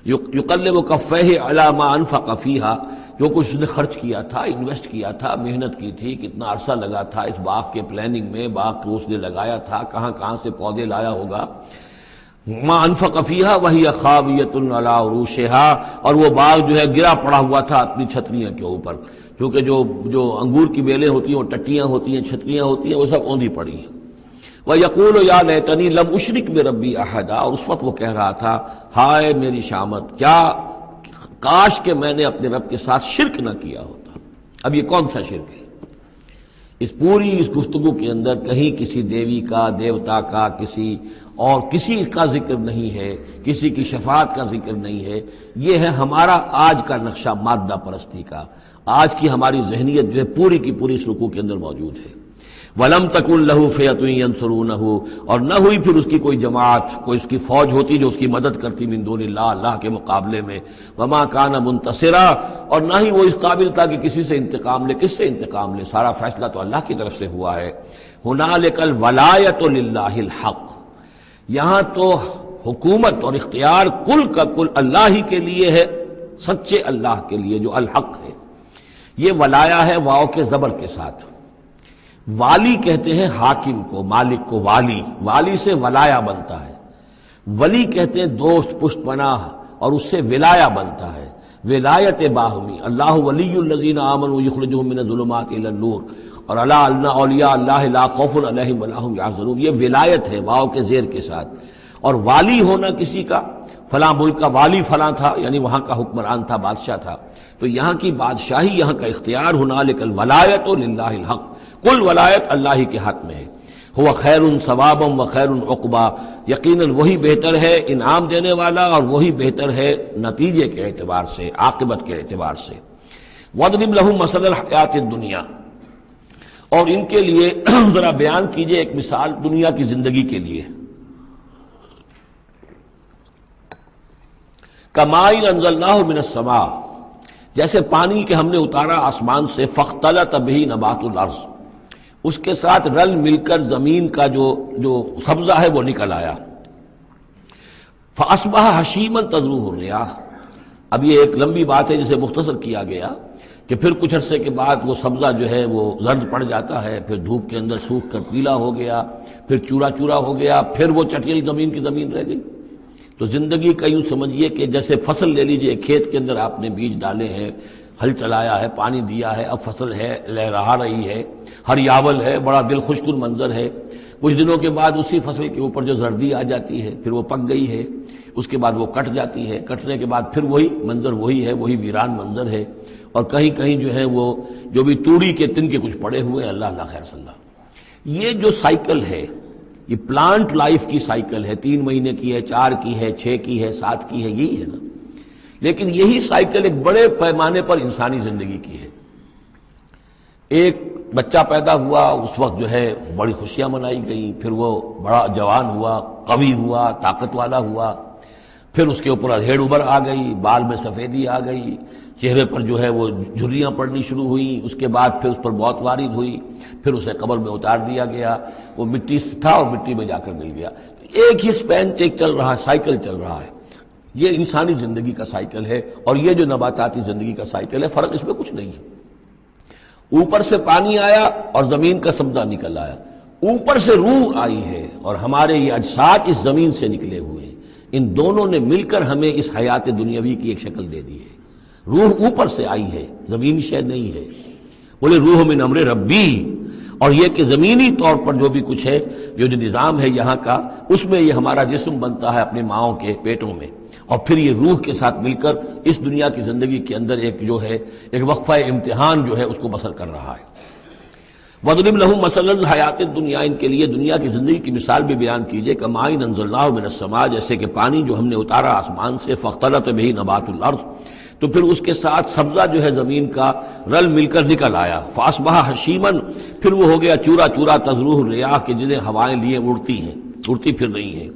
[SPEAKER 1] یقلب کفیہ علی ما انفق فیہا، جو کچھ اس نے خرچ کیا تھا، انویسٹ کیا تھا، محنت کی تھی، کتنا عرصہ لگا تھا اس باغ کے پلاننگ میں، باغ کو اس نے لگایا تھا، کہاں کہاں سے پودے لایا ہوگا۔ ما انفق فیہا وہی خاویۃ علی عروشہا، اور وہ باغ جو ہے گرا پڑا ہوا تھا اپنی چھتریاں کے اوپر، کیونکہ جو انگور کی بیلیں ہوتی ہیں وہ ٹٹیاں ہوتی ہیں، چھتریاں ہوتی ہیں، وہ سب اوندھی پڑی ہیں۔ وَيَقُولُ يَا لَيْتَنِي لَمْ أُشْرِكْ بِرَبِّي أَحَدًا، اور اس وقت وہ کہہ رہا تھا ہائے میری شامت، کیا کاش کہ میں نے اپنے رب کے ساتھ شرک نہ کیا ہوتا۔ اب یہ کون سا شرک ہے؟ اس پوری اس گفتگو کے اندر کہیں کسی دیوی کا، دیوتا کا، کسی اور کسی کا ذکر نہیں ہے، کسی کی شفاعت کا ذکر نہیں ہے۔ یہ ہے ہمارا آج کا نقشہ مادہ پرستی کا۔ آج کی ہماری ذہنیت جو ہے پوری کی پوری اس رکوع کے اندر موجود ہے۔ وَلَمْ تَكُنْ لَهُ فِئَةٌ يَنْصُرُونَهُ، اور نہ ہوئی پھر اس کی کوئی جماعت، کوئی اس کی فوج ہوتی جو اس کی مدد کرتی من دون اللہ، اللہ کے مقابلے میں۔ وَمَا كَانَ مُنْتَصِرًا، اور نہ ہی وہ اس قابل تھا کہ کسی سے انتقام لے۔ کس سے انتقام لے؟ سارا فیصلہ تو اللہ کی طرف سے ہوا ہے۔ هُنَالِكَ الْوَلَایَةُ لِلَّهِ الْحَقِّ، یہاں تو حکومت اور اختیار کل کا کل اللہ ہی کے لیے ہے، سچے اللہ کے لیے جو الحق ہے۔ یہ ولایا ہے واو کے زبر کے ساتھ۔ والی کہتے ہیں حاکم کو، مالک کو والی، والی سے ولایا بنتا ہے۔ ولی کہتے ہیں دوست، پشت پناہ، اور اس سے ولایا بنتا ہے، ولایت باہمی۔ اللہ ولی الذین آمنوا یخرجهم من الظلمات الی النور، اور الا ان اولیاء اللہ لا خوف علیہم ولا هم یحزنون، یہ ولایت ہے واو کے زیر کے ساتھ۔ اور والی ہونا کسی کا، فلاں ملک کا والی فلاں تھا، یعنی وہاں کا حکمران تھا، بادشاہ تھا، تو یہاں کی بادشاہی، یہاں کا اختیار، هنالک الولایۃ للہ الحق، کل ولایت اللہ ہی کے ہاتھ میں ہے۔ ہوا خیر ثوابا و خیر عقبا، یقیناً وہی بہتر ہے انعام دینے والا، اور وہی بہتر ہے نتیجے کے اعتبار سے، عاقبت کے اعتبار سے۔ وَاضْرِبْ لَهُم مَثَلَ الْحَیَاةِ الدُّنْیَا، اور ان کے لیے ذرا بیان کیجئے ایک مثال دنیا کی زندگی کے لیے۔ کَمَاءٍ أَنزَلْنَاهُ مِنَ السَّمَاءِ، جیسے پانی کہ ہم نے اتارا آسمان سے، فاختلط بہ نبات الارض، اس کے ساتھ رل مل کر زمین کا جو سبزہ ہے وہ نکل آیا۔ فاصبح حشیما تذروہ الریاح، اب یہ ایک لمبی بات ہے جسے مختصر کیا گیا کہ پھر کچھ عرصے کے بعد وہ سبزہ جو ہے وہ زرد پڑ جاتا ہے، پھر دھوپ کے اندر سوکھ کر پیلا ہو گیا، پھر چورا چورا ہو گیا، پھر وہ چٹیل زمین کی زمین رہ گئی۔ تو زندگی کا یوں سمجھیے کہ جیسے فصل لے لیجئے، کھیت کے اندر آپ نے بیج ڈالے ہیں، ہل چلایا ہے، پانی دیا ہے، اب فصل ہے، لہرا رہی ہے، ہریاول ہے، بڑا دل خوشکن منظر ہے۔ کچھ دنوں کے بعد اسی فصل کے اوپر جو زردی آ جاتی ہے، پھر وہ پک گئی ہے، اس کے بعد وہ کٹ جاتی ہے، کٹنے کے بعد پھر وہی منظر وہی ہے، وہی ویران منظر ہے، اور کہیں کہیں جو ہے وہ جو بھی توڑی کے تن کے کچھ پڑے ہوئے ہیں، اللہ اللہ خیر صلی اللہ۔ یہ جو سائیکل ہے، یہ پلانٹ لائف کی سائیکل ہے، 3 مہینے کی ہے، 4 کی ہے، 6 کی ہے، 7 کی ہے، یہی ہے نا۔ لیکن یہی سائیکل ایک بڑے پیمانے پر انسانی زندگی کی ہے۔ ایک بچہ پیدا ہوا، اس وقت جو ہے بڑی خوشیاں منائی گئیں، پھر وہ بڑا جوان ہوا، قوی ہوا، طاقت والا ہوا، پھر اس کے اوپر ادھیڑ ابھر آ گئی، بال میں سفیدی آ گئی، چہرے پر جو ہے وہ جھریاں پڑنی شروع ہوئیں، اس کے بعد پھر اس پر موت وارد ہوئی، پھر اسے قبر میں اتار دیا گیا، وہ مٹی سے تھا اور مٹی میں جا کر مل گیا۔ ایک ہی سپین ایک چل رہا ہے، سائیکل چل رہا ہے۔ یہ انسانی زندگی کا سائیکل ہے، اور یہ جو نباتاتی زندگی کا سائیکل ہے، فرق اس میں کچھ نہیں ہے۔ اوپر سے پانی آیا اور زمین کا سبزہ نکل آیا، اوپر سے روح آئی ہے، اور ہمارے یہ اجساد اس زمین سے نکلے ہوئے ہیں۔ ان دونوں نے مل کر ہمیں اس حیات دنیاوی کی ایک شکل دے دی ہے۔ روح اوپر سے آئی ہے، زمینی شے نہیں ہے۔ بولے روح من امر ربی، اور یہ کہ زمینی طور پر جو بھی کچھ ہے، جو نظام ہے یہاں کا، اس میں یہ ہمارا جسم بنتا ہے اپنے ماؤں کے پیٹوں میں، اور پھر یہ روح کے ساتھ مل کر اس دنیا کی زندگی کے اندر ایک جو ہے ایک وقفہ امتحان جو ہے اس کو بسر کر رہا ہے۔ وَاضْرِبْ لَهُم مَثَلَ الْحَیَاةِ الدُّنْیَا، ان کے لیے دنیا کی زندگی کی مثال بھی بیان کیجئے، کَمَاءٍ أَنزَلْنَاهُ مِنَ السَّمَاءِ، جیسے کہ پانی جو ہم نے اتارا آسمان سے، فاختلط بہ نبات الارض، تو پھر اس کے ساتھ سبزہ جو ہے زمین کا رل مل کر نکل آیا، فاصبح حشیما، پھر وہ ہو گیا چورا چورا، تذروہ الریاح، کہ جنہیں ہوائیں لیے اڑتی ہیں، اڑتی پھر رہی ہیں۔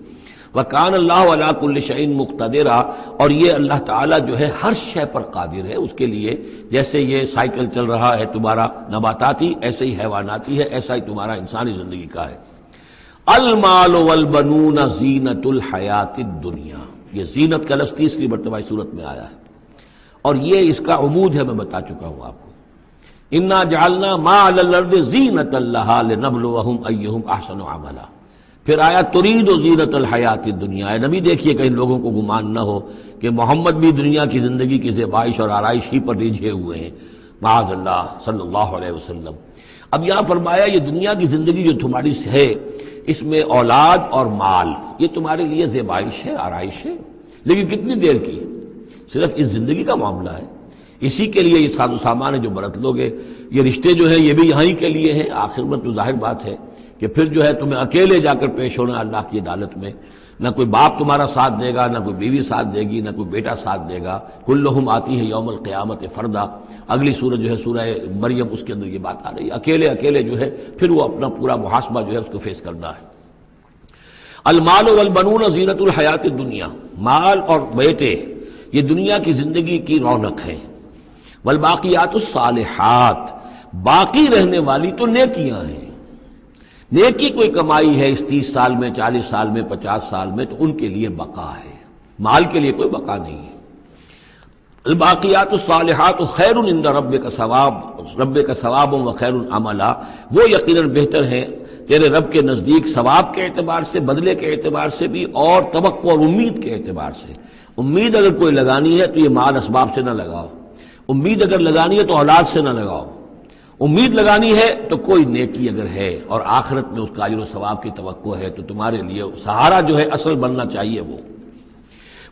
[SPEAKER 1] وَكَانَ اللَّهُ عَلَىٰ كُلِّ شَيْءٍ مُقْتَدِرًا، اور یہ اللہ تعالیٰ جو ہے ہر شے پر قادر ہے۔ اس کے لیے جیسے یہ سائیکل چل رہا ہے تمہارا نباتاتی، ایسے ہی حیواناتی ہے، ایسا ہی تمہارا انسانی زندگی کا ہے۔ المال والبنون زینت الحیات الدنیا، یہ زینت کا لفظ 3 مرتبہ اس صورت میں آیا ہے، اور یہ اس کا عمود ہے، میں بتا چکا ہوں آپ کو۔ انا جعلنا ما علی الارض زینۃ لہا لنبلوہم ایہم احسن عملا۔ پھر آیا ترید زینت الحیات الدنیا۔ اے نبی دیکھیے کہیں لوگوں کو گمان نہ ہو کہ محمد بھی دنیا کی زندگی کی زیبائش اور آرائش ہی پر ریجھے ہوئے ہیں، معاذ اللہ، صلی اللہ علیہ وسلم۔ اب یہاں فرمایا یہ دنیا کی زندگی جو تمہاری ہے، اس میں اولاد اور مال، یہ تمہارے لیے زیبائش ہے، آرائش ہے، لیکن کتنی دیر کی؟ صرف اس زندگی کا معاملہ ہے، اسی کے لیے یہ ساز و سامان ہے جو برت لوگے، یہ رشتے جو ہیں یہ بھی یہاں ہی کے لیے ہیں، آخر میں تو ظاہر بات ہے کہ پھر جو ہے تمہیں اکیلے جا کر پیش ہونا اللہ کی عدالت میں، نہ کوئی باپ تمہارا ساتھ دے گا، نہ کوئی بیوی ساتھ دے گی، نہ کوئی بیٹا ساتھ دے گا. کلہم آتی ہے یوم القیامت فردا. اگلی سورہ جو ہے سورہ مریم، اس کے اندر یہ بات آ رہی ہے. اکیلے اکیلے جو ہے پھر وہ اپنا پورا محاسبہ جو ہے اس کو فیس کرنا ہے. المال والبنون زینت الحیات الدنیا، مال اور بیٹے یہ دنیا کی زندگی کی رونق ہیں. والباقیات الصالحات، باقی رہنے والی تو نیکیاں ہیں. نیکی کوئی کمائی ہے اس 30 سال میں، 40 سال میں، 50 سال میں، تو ان کے لیے بقا ہے. مال کے لیے کوئی بقا نہیں ہے. الباقیات الصالحات خیر عند ربک ثواب و خیر عملا، وہ یقیناً بہتر ہیں تیرے رب کے نزدیک ثواب کے اعتبار سے، بدلے کے اعتبار سے بھی، اور توقع اور امید کے اعتبار سے. امید اگر کوئی لگانی ہے تو یہ مال اسباب سے نہ لگاؤ. امید اگر لگانی ہے تو اولاد سے نہ لگاؤ. امید لگانی ہے تو کوئی نیکی اگر ہے اور آخرت میں اس کا اجر و ثواب کی توقع ہے تو تمہارے لیے سہارا جو ہے اصل بننا چاہیے وہ.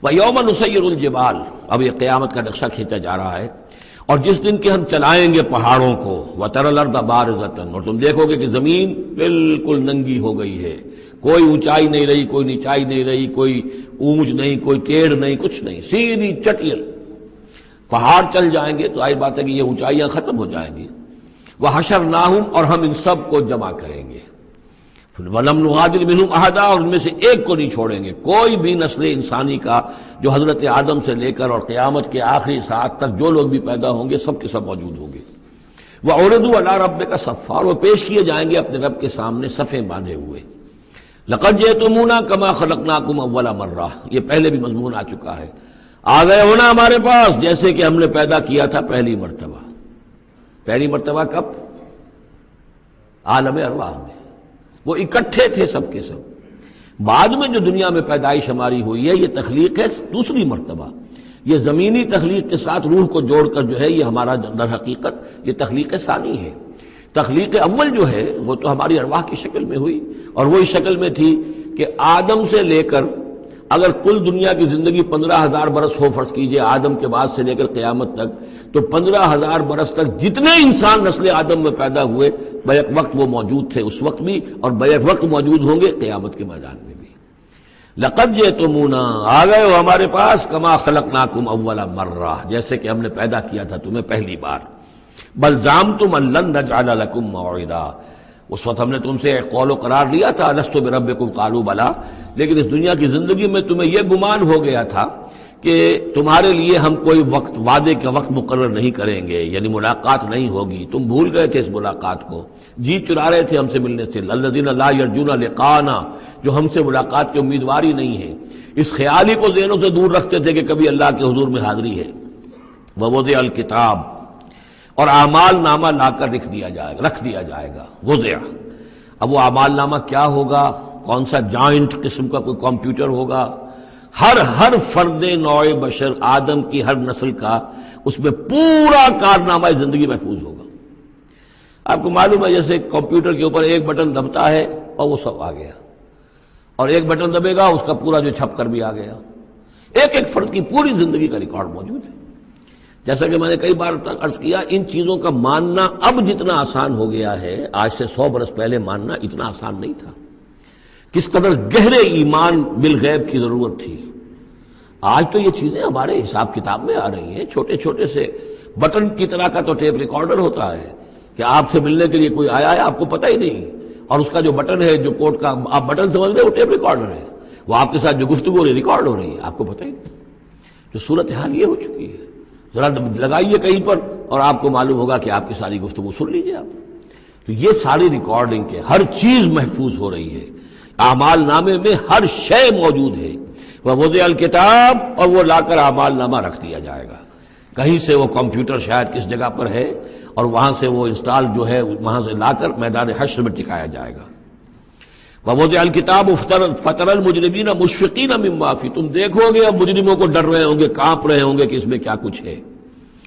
[SPEAKER 1] وَيَوْمَ نُسَيِّرُ الْجِبَالَ، اب یہ قیامت کا نقشہ کھینچا جا رہا ہے. اور جس دن کے ہم چلائیں گے پہاڑوں کو، وَتَرَى الْأَرْضَ بَارِزَةً، اور تم دیکھو گے کہ زمین بالکل ننگی ہو گئی ہے، کوئی اونچائی نہیں رہی، کوئی نیچائی نہیں رہی، کوئی اونچ نہیں، کوئی ٹیڑھ نہیں، کچھ نہیں، سیدھی چٹیل. پہاڑ چل جائیں گے تو ظاہر بات ہے کہ یہ اونچائیاں ختم ہو جائیں گی. وَحَشَرْنَاهُمْ، اور ہم ان سب کو جمع کریں گے. وَلَمْ نُغَادِرْ مِنْهُمْ أَحَدًا، اور ان میں سے ایک کو نہیں چھوڑیں گے. کوئی بھی نسل انسانی کا جو حضرت آدم سے لے کر اور قیامت کے آخری ساعت تک جو لوگ بھی پیدا ہوں گے سب کے سب موجود ہوں گے. وَعُرِضُوا عَلَىٰ رَبِّكَ صَفًّا، وہ پیش کیے جائیں گے اپنے رب کے سامنے صفیں باندھے ہوئے. لَقَدْ جِئْتُمُونَا كَمَا خَلَقْنَاكُمْ أَوَّلَ مَرَّةٍ، یہ پہلے بھی مضمون آ چکا ہے. آ گئے ہونا ہمارے پاس جیسے کہ ہم نے پیدا کیا تھا پہلی مرتبہ. پہلی مرتبہ کب؟ عالم ارواح میں. وہ اکٹھے تھے سب کے سب. بعد میں جو دنیا میں پیدائش ہماری ہوئی ہے یہ تخلیق ہے دوسری مرتبہ. یہ زمینی تخلیق کے ساتھ روح کو جوڑ کر جو ہے یہ ہمارا در حقیقت یہ تخلیق ثانی ہے. تخلیق اول جو ہے وہ تو ہماری ارواح کی شکل میں ہوئی، اور وہی شکل میں تھی کہ آدم سے لے کر اگر کل دنیا کی زندگی 15,000 برس ہو، فرض کیجئے آدم کے بعد سے لے کر قیامت تک، تو 15,000 برس تک جتنے انسان نسل آدم میں پیدا ہوئے بیک وقت وہ موجود تھے اس وقت بھی، اور بیک وقت موجود ہوں گے قیامت کے میدان میں بھی. لَقَدْ جِئْتُمُونَا، آ گئے ہو ہمارے پاس، کما خلقناکم اول مرہ، جیسے کہ ہم نے پیدا کیا تھا تمہیں پہلی بار. بل زعمتم ان لن نجعل لکم موعدا، اس وقت ہم نے تم سے ایک قول و قرار لیا تھا، الست بربکم قالوا بلا، لیکن اس دنیا کی زندگی میں تمہیں یہ گمان ہو گیا تھا کہ تمہارے لیے ہم کوئی وقت، وعدے کا وقت مقرر نہیں کریں گے، یعنی ملاقات نہیں ہوگی. تم بھول گئے تھے اس ملاقات کو، جی چرا رہے تھے ہم سے ملنے سے. الذین لا یرجون لقاءنا، جو ہم سے ملاقات کے امیدوار ہی نہیں ہیں، اس خیال ہی کو ذہنوں سے دور رکھتے تھے کہ کبھی اللہ کے حضور میں حاضری ہے. ووضع الکتاب، اور اعمال نامہ لا کر رکھ دیا جائے گا. وضع، اب وہ اعمال نامہ کیا ہوگا؟ کون سا جوائنٹ قسم کا کوئی کمپیوٹر ہوگا؟ ہر فرد نوع بشر آدم کی ہر نسل کا اس میں پورا کارنامہ زندگی محفوظ ہوگا. آپ کو معلوم ہے جیسے کمپیوٹر کے اوپر ایک بٹن دبتا ہے اور وہ سب آ گیا، اور ایک بٹن دبے گا اس کا پورا جو چھپ کر بھی آ گیا. ایک ایک فرد کی پوری زندگی کا ریکارڈ موجود ہے. جیسا کہ میں نے کئی بار عرض کیا، ان چیزوں کا ماننا اب جتنا آسان ہو گیا ہے، آج سے 100 برس پہلے ماننا اتنا آسان نہیں تھا. کس قدر گہرے ایمان بالغیب کی ضرورت تھی. آج تو یہ چیزیں ہمارے حساب کتاب میں آ رہی ہیں. چھوٹے چھوٹے سے بٹن کی طرح کا تو ٹیپ ریکارڈر ہوتا ہے کہ آپ سے ملنے کے لیے کوئی آیا ہے آپ کو پتہ ہی نہیں، اور اس کا جو بٹن ہے جو کوڈ کا آپ بٹن سمجھ رہے ہیں وہ ٹیپ ریکارڈر ہے. وہ آپ کے ساتھ جو گفتگو ہو رہی ریکارڈ ہو رہی ہے آپ کو پتہ ہی نہیں. جو صورتحال یہ ہو چکی ہے، ذرا لگائیے کہیں پر اور آپ کو معلوم ہوگا کہ آپ کی ساری گفتگو سن لیجیے آپ. تو یہ ساری ریکارڈنگ کے ہر چیز محفوظ ہو رہی ہے. اعمال نامے میں ہر شے موجود ہے. ووضع الکتاب، اور وہ لا کر اعمال نامہ رکھ دیا جائے گا. کہیں سے وہ کمپیوٹر شاید کس جگہ پر ہے اور وہاں سے وہ انسٹال جو ہے وہاں سے لا کر میدان حشر میں ٹکایا جائے گا. ووضع الکتاب فترى المجرمین مشفقین مما فیہ، تم دیکھو گے اب مجرموں کو ڈر رہے ہوں گے، کانپ رہے ہوں گے کہ اس میں کیا کچھ ہے.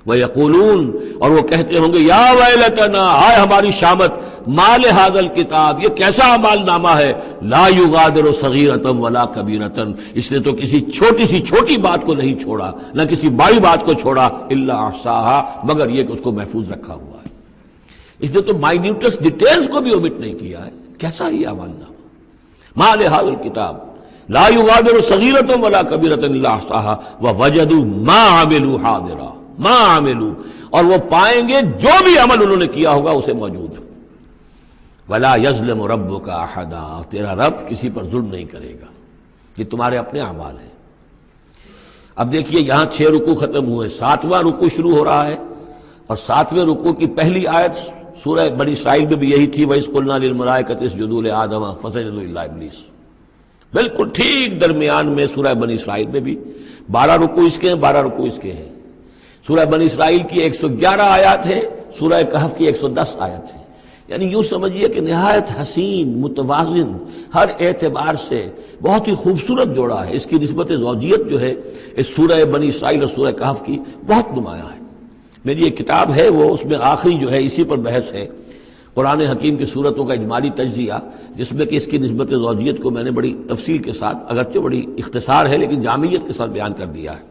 [SPEAKER 1] وَيَقُولُونَ، اور وہ کہتے ہوں گے یا ویلتنا، ہائے ہماری شامت، ما لہذا الکتاب، یہ کیسا اعمال نامہ ہے، لا یغادر صغیرۃ ولا کبیرۃ، اس نے تو کسی چھوٹی سی چھوٹی بات کو نہیں چھوڑا، نہ کسی بڑی بات کو چھوڑا، الا احصاها، مگر یہ کہ اس کو محفوظ رکھا ہوا ہے. اس نے تو مائنیوٹس ڈیٹیلز کو بھی اومٹ نہیں کیا ہے. کیسا ہی عمل نامہ. ما لهذا الكتاب لا يغادر صغيرة ولا كبيرة الا احصاها ووجدوا ما عملوا حاضرا. ما عملوا، اور وہ پائیں گے جو بھی عمل انہوں نے کیا ہوگا اسے موجود. ولا يظلم ربك احدا، تیرا رب کسی پر ظلم نہیں کرے گا. یہ تمہارے اپنے اعمال ہیں. اب دیکھیے یہاں 6 رکوع ختم ہوئے، 7واں رکوع شروع ہو رہا ہے، اور 7ویں رکوع کی پہلی آیت سورہ بنی اسرائیل میں بھی یہی تھی، وَإِذْ قُلْنَا لِلْمَلَائِكَةِ اسْجُدُوا لِآدَمَ فَسَجَدُوا إِلَّا إِبْلِيسَ. بالکل ٹھیک درمیان میں سورہ بنی اسرائیل میں بھی 12 رکوع اس کے ہیں، 12 رکوع اس کے ہیں. سورہ بنی اسرائیل کی 111 آیات ہیں، سورہ کہف کی 110 آیت ہیں. یعنی یوں سمجھیے کہ نہایت حسین، متوازن، ہر اعتبار سے بہت ہی خوبصورت جوڑا ہے. اس کی نسبت زوجیت جو ہے اس سورہ بنی اسرائیل اور سورہ کہف کی بہت نمایاں ہے. میری ایک کتاب ہے، وہ اس میں آخری جو ہے اسی پر بحث ہے، قرآن حکیم کی صورتوں کا اجمالی تجزیہ، جس میں کہ اس کی نسبت زوجیت کو میں نے بڑی تفصیل کے ساتھ، اگرچہ بڑی اختصار ہے لیکن جامعیت کے ساتھ بیان کر دیا ہے.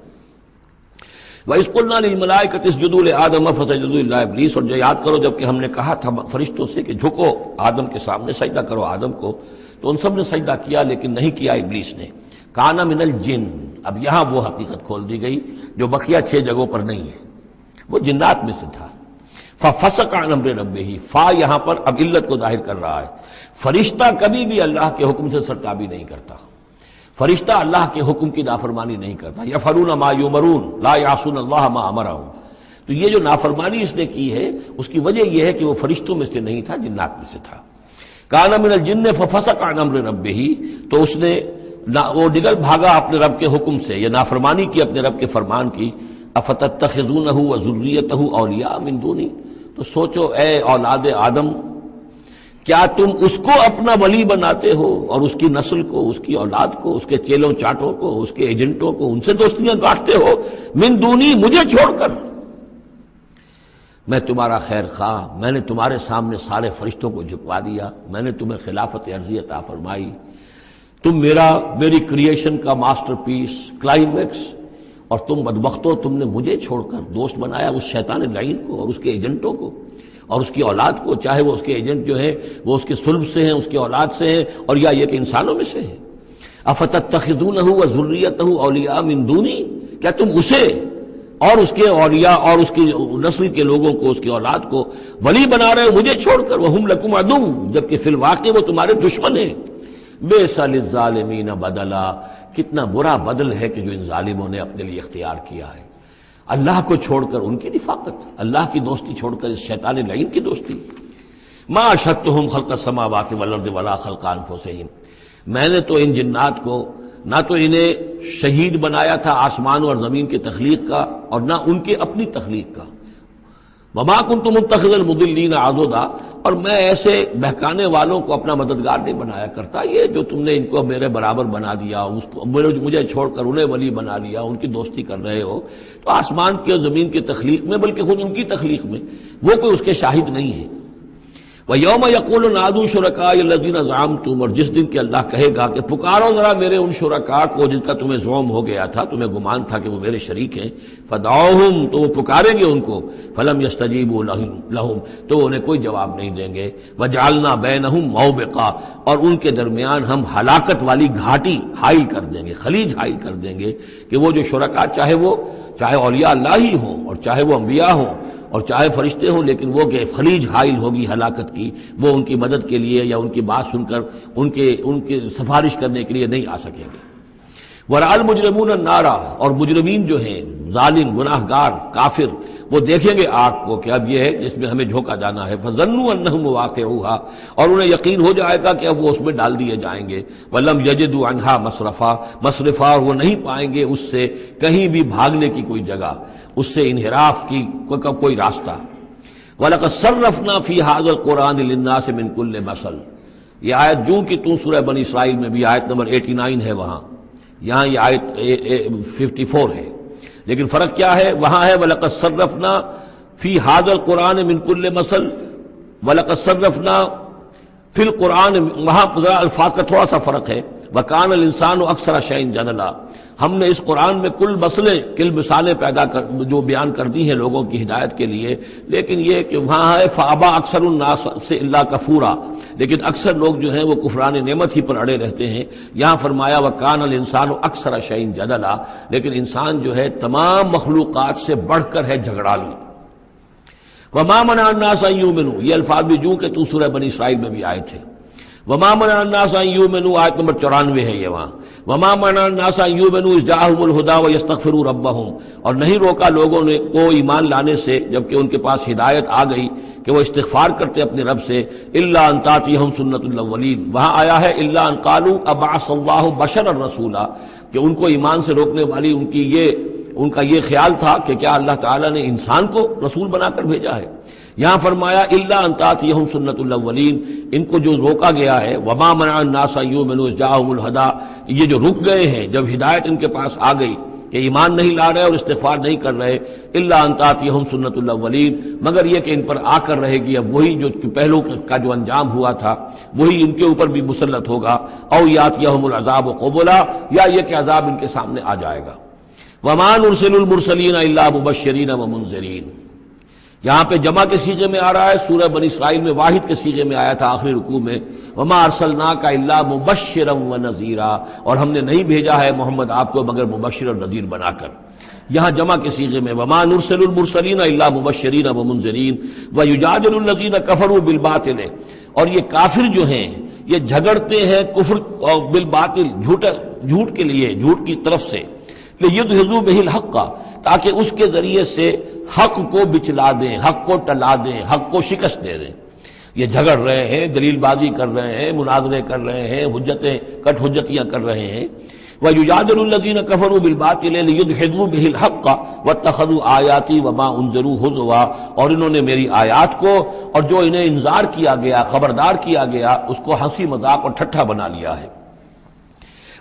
[SPEAKER 1] وَإِذْ قُلْنَا لِلْمَلَائِكَةِ اسْجُدُوا لِآدَمَ فَسَجَدُوا إِلَّا إِبْلِيسَ. اور جو یاد کرو جب کہ ہم نے کہا تھا فرشتوں سے کہ جھکو آدم کے سامنے، سجدہ کرو آدم کو، تو ان سب نے سجدہ کیا لیکن نہیں کیا ابلیس نے. کانا من الجن. اب یہاں وہ حقیقت کھول دی گئی جو بقیہ 6 جگہوں پر نہیں ہے، وہ جنات میں سے تھا. فَفَسَقَ عَنْ أَمْرِ رَبِّهِ. فا یہاں پر اب علت کو ظاہر کر رہا ہے. فرشتہ کبھی بھی اللہ کے حکم سے سرتابی نہیں کرتا، فرشتہ اللہ کے حکم کی نافرمانی نہیں کرتا. یفعلون ما یؤمرون لا یعصون اللہ ما امرهم. تو یہ جو نافرمانی اس نے کی ہے اس کی وجہ یہ ہے کہ وہ فرشتوں میں سے نہیں تھا، جنات میں سے تھا. کان من الجن ففسق عن امر ربه. تو اس نے وہ نکل بھاگا اپنے رب کے حکم سے، یہ نافرمانی کی اپنے رب کے فرمان کی. افتتخذونہ وذریتہ اولیاء من دونی. تو سوچو اے اولاد آدم، کیا تم اس کو اپنا ولی بناتے ہو اور اس کی نسل کو، اس کی اولاد کو، اس کے چیلوں چاٹوں کو، اس کے ایجنٹوں کو، ان سے دوستیاں کاٹتے ہو؟ من دونی، مجھے چھوڑ کر. میں تمہارا خیر خواہ، میں نے تمہارے سامنے سارے فرشتوں کو جھکوا دیا، میں نے تمہیں خلافت عرضی عطا فرمائی، تم میری کریشن کا ماسٹر پیس، کلائمیکس، اور تم بدبختو تم نے مجھے چھوڑ کر دوست بنایا اس شیطان لعین کو اور اس کے ایجنٹوں کو اور اس کی اولاد کو، چاہے وہ اس کے ایجنٹ جو ہیں وہ اس کے صلب سے ہیں، اس کی اولاد سے ہیں، اور یا یہ کہ انسانوں میں سے ہیں. افتتخذونہ وذریتہ اولیاء من دونی. کیا تم اسے اور اس کے اولیاء اور اس کی نسل کے لوگوں کو، اس کی اولاد کو ولی بنا رہے ہو مجھے چھوڑ کر؟ وہم لکم عدو، جبکہ فی الواقع وہ تمہارے دشمن ہیں. بئس للظالمین بدلا. کتنا برا بدل ہے کہ جو ان ظالموں نے اپنے لیے اختیار کیا ہے. اللہ کو چھوڑ کر ان کی رفاقت، اللہ کی دوستی چھوڑ کر اس شیطان لعین کی دوستی. ما اشہدتہم خلق السماوات والارض ولا خلق انفسہم. میں نے تو ان جنات کو نہ تو انہیں شہید بنایا تھا آسمان اور زمین کی تخلیق کا، اور نہ ان کے اپنی تخلیق کا. وما کنت متخذ المضلین عضدا. اور میں ایسے بہکانے والوں کو اپنا مددگار نہیں بنایا کرتا. یہ جو تم نے ان کو میرے برابر بنا دیا، اس کو مجھے چھوڑ کر انہیں ولی بنا لیا، ان کی دوستی کر رہے ہو، تو آسمان کی اور زمین کی تخلیق میں، بلکہ خود ان کی تخلیق میں وہ کوئی اس کے شاہد نہیں ہے. وَيَوْمَ يَقُولُ نَادُوا شُرَكَائِيَ الَّذِينَ زَعَمْتُمْ. اور جس دن کہ اللہ کہے گا کہ پکارو ذرا میرے ان شرکاء کو جن کا تمہیں زعم ہو گیا تھا، تمہیں گمان تھا کہ وہ میرے شریک ہیں. فَدَعُوهُمْ. تو وہ پکاریں گے ان کو. فَلَمْ يَسْتَجِيبُوا لَهُمْ. تو وہ انہیں کوئی جواب نہیں دیں گے. وَجَعَلْنَا بَيْنَهُمْ مَوْبِقًا. اور ان کے درمیان ہم ہلاکت والی گھاٹی حائل کر دیں گے، خلیج حائل کر دیں گے، کہ وہ جو شرکاء چاہے اولیاء اللہ ہی ہوں اور چاہے وہ انبیاء ہوں اور چاہے فرشتے ہوں، لیکن وہ کہ خلیج حائل ہوگی ہلاکت کی، وہ ان کی مدد کے لیے یا ان کی بات سن کر ان کے سفارش کرنے کے لیے نہیں آ سکیں گے. وَرَأَى الْمُجْرِمُونَ النَّارَ. اور مجرمین جو ہیں، ظالم، گناہ گار، کافر، وہ دیکھیں گے آگ کو کہ اب یہ ہے جس میں ہمیں جھونکا جانا ہے. فَظَنُّوا أَنَّهُمْ مُوَاقِعُوهَا. اور انہیں یقین ہو جائے گا کہ اب وہ اس میں ڈال دیے جائیں گے. وَلَمْ يَجِدُوا عَنْهَا مَصْرِفًا. اور وہ نہیں پائیں گے اس سے کہیں بھی بھاگنے کی کوئی جگہ، اس سے انحراف کی کوئی راستہ. وَلَقَدْ صَرَّفْنَا فِي هَذَا الْقُرْآنِ لِلنَّاسِ مِنْ كُلِّ مَثَلٍ. یہ آیت جو کہ تو سورہ بنی اسرائیل میں بھی آیت نمبر 89 ہے، وہاں یہاں یہ آیت 54 ہے، لیکن فرق کیا ہے؟ وہاں ہے وَلَقَدْ صَرَّفْنَا فِي هَذَا الْقُرْآنِ مِنْ كُلِّ مَثَلٍ. وَلَقَدْ صَرَّفْنَا فِي الْقُرْآنِ. وہاں ذرا الفاظ کا تھوڑا سا فرق ہے. وَكَانَ الْإِنسَانُ أَكْثَرَ شَيْءٍ جَدَلًا. ہم نے اس قرآن میں کل مثالیں جو بیان کر دی ہیں لوگوں کی ہدایت کے لیے، لیکن یہ کہ وہاں ہے فابا اکثر الناس سے اللہ کفورا، لیکن اکثر لوگ جو ہیں وہ کفران نعمت ہی پر اڑے رہتے ہیں۔ یہاں فرمایا وکان الانسان اکثر شیء جدلا، لیکن انسان جو ہے تمام مخلوقات سے بڑھ کر ہے جھگڑالو۔ وما منع الناس ان یؤمنوا، یہ الفاظ بھی جو کہ سورہ بنی اسرائیل میں بھی آئے تھے۔ وما منع الناس ان یؤمنوا آیت نمبر 94 ہے یہ وہاں، وما منع الناس ان یؤمنوا اذ جاءهم الهدى ويستغفروا ربهم، اور نہیں روکا لوگوں نے کو ایمان لانے سے جبکہ ان کے پاس ہدایت آ گئی کہ وہ استغفار کرتے اپنے رب سے، الا ان تاتیہم سنت الاولین، وہاں آیا ہے الا ان قالوا ابعث اللہ بشرا رسولا، کہ ان کو ایمان سے روکنے والی ان کا یہ خیال تھا کہ کیا اللہ تعالیٰ نے انسان کو رسول بنا کر بھیجا ہے۔ یہاں فرمایا الا ان تاتیہم سنت الاولین، ان کو جو روکا گیا ہے وما منع الناس ان یؤمنوا اذ جاءهم الهدى، یہ جو رک گئے ہیں جب ہدایت ان کے پاس آ گئی کہ ایمان نہیں لا رہے اور استغفار نہیں کر رہے، الا ان تاتیہم سنت الاولین، مگر یہ کہ ان پر آ کر رہے گی اب وہی جو پہلو کا جو انجام ہوا تھا وہی ان کے اوپر بھی مسلط ہوگا، او یاتیہم العذاب قبلا، یا یہ کہ عذاب ان کے سامنے آ جائے گا۔ وما نرسل المرسلین الا مبشرین ومنذرین، یہاں پہ جمع کے سیغے میں آ رہا ہے، سورہ بنی اسرائیل میں واحد کے سیغے میں آیا تھا آخری رکوع میں، وما ارسلناک الا مبشرا ونذیرا، اور ہم نے نہیں بھیجا ہے محمد آپ کو مگر مبشر اور نذیر بنا کر۔ یہاں جمع کے سیغے میں وما نرسل المرسلین الا مبشرین ومنذرین ویجادل الذین کفروا بالباطل، اور یہ کافر جو ہیں یہ جھگڑتے ہیں کفر اور بالباطل، جھوٹ کے لیے، جھوٹ کی طرف سے، لیدحضوا بہ الحق، تاکہ اس کے ذریعے سے حق کو بچلا دیں، حق کو ٹلا دیں، حق کو شکست دے دیں۔ یہ جھگڑ رہے ہیں، دلیل بازی کر رہے ہیں، مناظرے کر رہے ہیں، حجتیاں کر رہے ہیں۔ وَيُجَادِلُ الَّذِينَ كَفَرُوا بِالْبَاطِلِ لِيُدْحِضُوا بِهِ الْحَقَّ وَاتَّخَذُوا آيَاتِي وَمَا أُنذِرُوا هُزُوًا، اور انہوں نے میری آیات کو اور جو انہیں انذار کیا گیا، خبردار کیا گیا، اس کو ہنسی مذاق اور ٹھٹھا بنا لیا ہے۔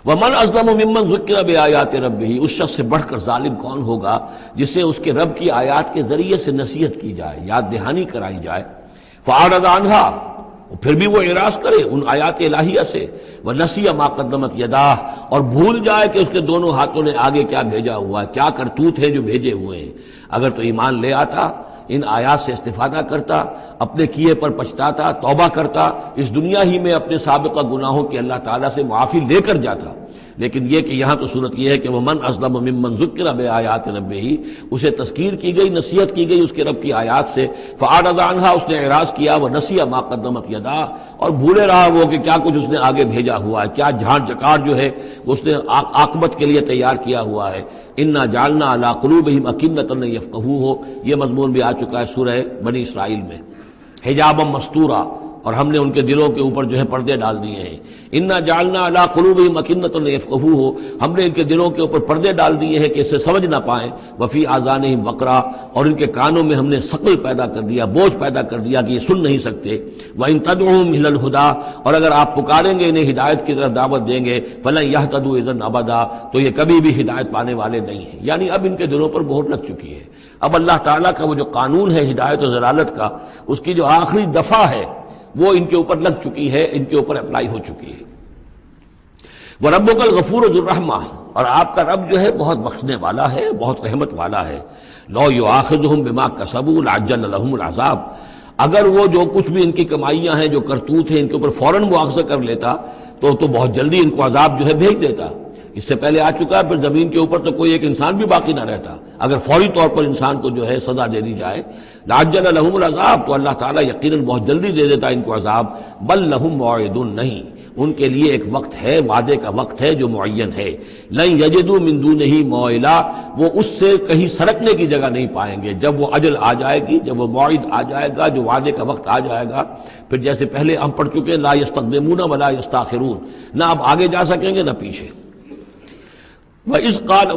[SPEAKER 1] وَمَنْ أَظْلَمُ مِمَّنْ ذُكِّرَ بِآيَاتِ رَبِّهِ، اس شخص سے بڑھ کر ظالم کون ہوگا جسے اس کے رب کی آیات کے ذریعے سے نصیحت کی جائے، یاد دہانی کرائی جائے، فَأَعْرَضَ عَنْهَا، پھر بھی وہ اعراض کرے ان آیات الہیہ سے، وَنَسِیَ مَا قَدَّمَتْ يَدَاهُ، اور بھول جائے کہ اس کے دونوں ہاتھوں نے آگے کیا بھیجا ہوا ہے، کیا کرتوت ہیں جو بھیجے ہوئے ہیں۔ اگر تو ایمان لے آتا، ان آیات سے استفادہ کرتا، اپنے کیے پر پچھتاتا، توبہ کرتا، اس دنیا ہی میں اپنے سابقہ گناہوں کی اللہ تعالیٰ سے معافی لے کر جاتا، لیکن یہ کہ یہاں تو صورت یہ ہے کہ وَمَنْ أَظْلَمُ مِمَّنْ ذُكِّرَ بِآيَاتِ رَبِّهِ، اسے تذکیر کی گئی، نصیحت کی گئی اس کے رب کی آیات سے، فَأَعْرَضَ عَنْهَا، اس نے اعراض کیا، وَنَسِیَ مَا قَدَّمَتْ يَدَاهُ، اور بھولے رہا وہ کہ کیا کچھ اس نے آگے بھیجا ہوا ہے، کیا جھاڑ جکاڑ جو ہے اس نے عاقبت کے لیے تیار کیا ہوا ہے۔ اِنَّا جَعَلْنَا عَلَىٰ قُلُوبِهِمْ أَكِنَّةً أَن يَفْقَهُوهُ، یہ مضمون بھی آ چکا ہے سورہ بنی اسرائیل میں، حجابا مستورا، اور ہم نے ان کے دلوں کے اوپر جو ہے پردے ڈال دیے ہیں۔ انا جعلنا علی قلوبہم اکنۃ لیفقہوہ، ہم نے ان کے دلوں کے اوپر پردے ڈال دیے ہیں کہ اسے سمجھ نہ پائیں، وفی آذانہم وقرا، اور ان کے کانوں میں ہم نے ثقل پیدا کر دیا، بوجھ پیدا کر دیا کہ یہ سن نہیں سکتے۔ وان تدعوہم الی الہدی، اور اگر آپ پکاریں گے انہیں ہدایت کی طرف دعوت دیں گے، فلن یہتدوا اذا ابدا، تو یہ کبھی بھی ہدایت پانے والے نہیں ہیں۔ یعنی اب ان کے دلوں پر مہر لگ چکی ہے، اب اللہ تعالیٰ کا وہ جو قانون ہے ہدایت و ضلالت کا، اس کی جو آخری دفعہ ہے وہ ان کے اوپر لگ چکی ہے، ان کے اوپر اپلائی ہو چکی ہے۔ وَرَبُّكَ الْغَفُورُ ذُو الرَّحْمَةِ، اور آپ کا رب جو ہے بہت بخشنے والا ہے، بہت رحمت والا ہے۔ لَوْ يُؤَاخِذُهُم بِمَا كَسَبُوا لَعَجَّلَ لَهُمُ الْعَذَابَ، اگر وہ جو کچھ بھی ان کی کمائیاں ہیں، جو کرتوت ہیں، ان کے اوپر فوراً مواخذہ کر لیتا تو بہت جلدی ان کو عذاب جو ہے بھیج دیتا۔ اس سے پہلے آ چکا ہے، پھر زمین کے اوپر تو کوئی ایک انسان بھی باقی نہ رہتا اگر فوری طور پر انسان کو جو ہے سزا دے دی جائے۔ لَعَجَّلَ لَهُمُ الْعَذَابَ، تو اللہ تعالیٰ یقیناً بہت جلدی دے دیتا ان کو عذاب۔ بل لَهُم مَوْعِدٌ، نہیں، ان کے لیے ایک وقت ہے، وعدے کا وقت ہے جو معین ہے۔ لَن يَجِدُوا مِن دُونِهِ مَوْعِلًا، وہ اس سے کہیں سرکنے کی جگہ نہیں پائیں گے۔ جب وہ اجل آ جائے گی، جب وہ موعد آ جائے گا، جو وعدے کا وقت آ جائے گا، پھر جیسے پہلے ہم پڑھ چکے لا يستقدمون ولا يستاخرون، نہ اب آگے جا سکیں گے نہ پیچھے۔ وَإِذْ قَالَ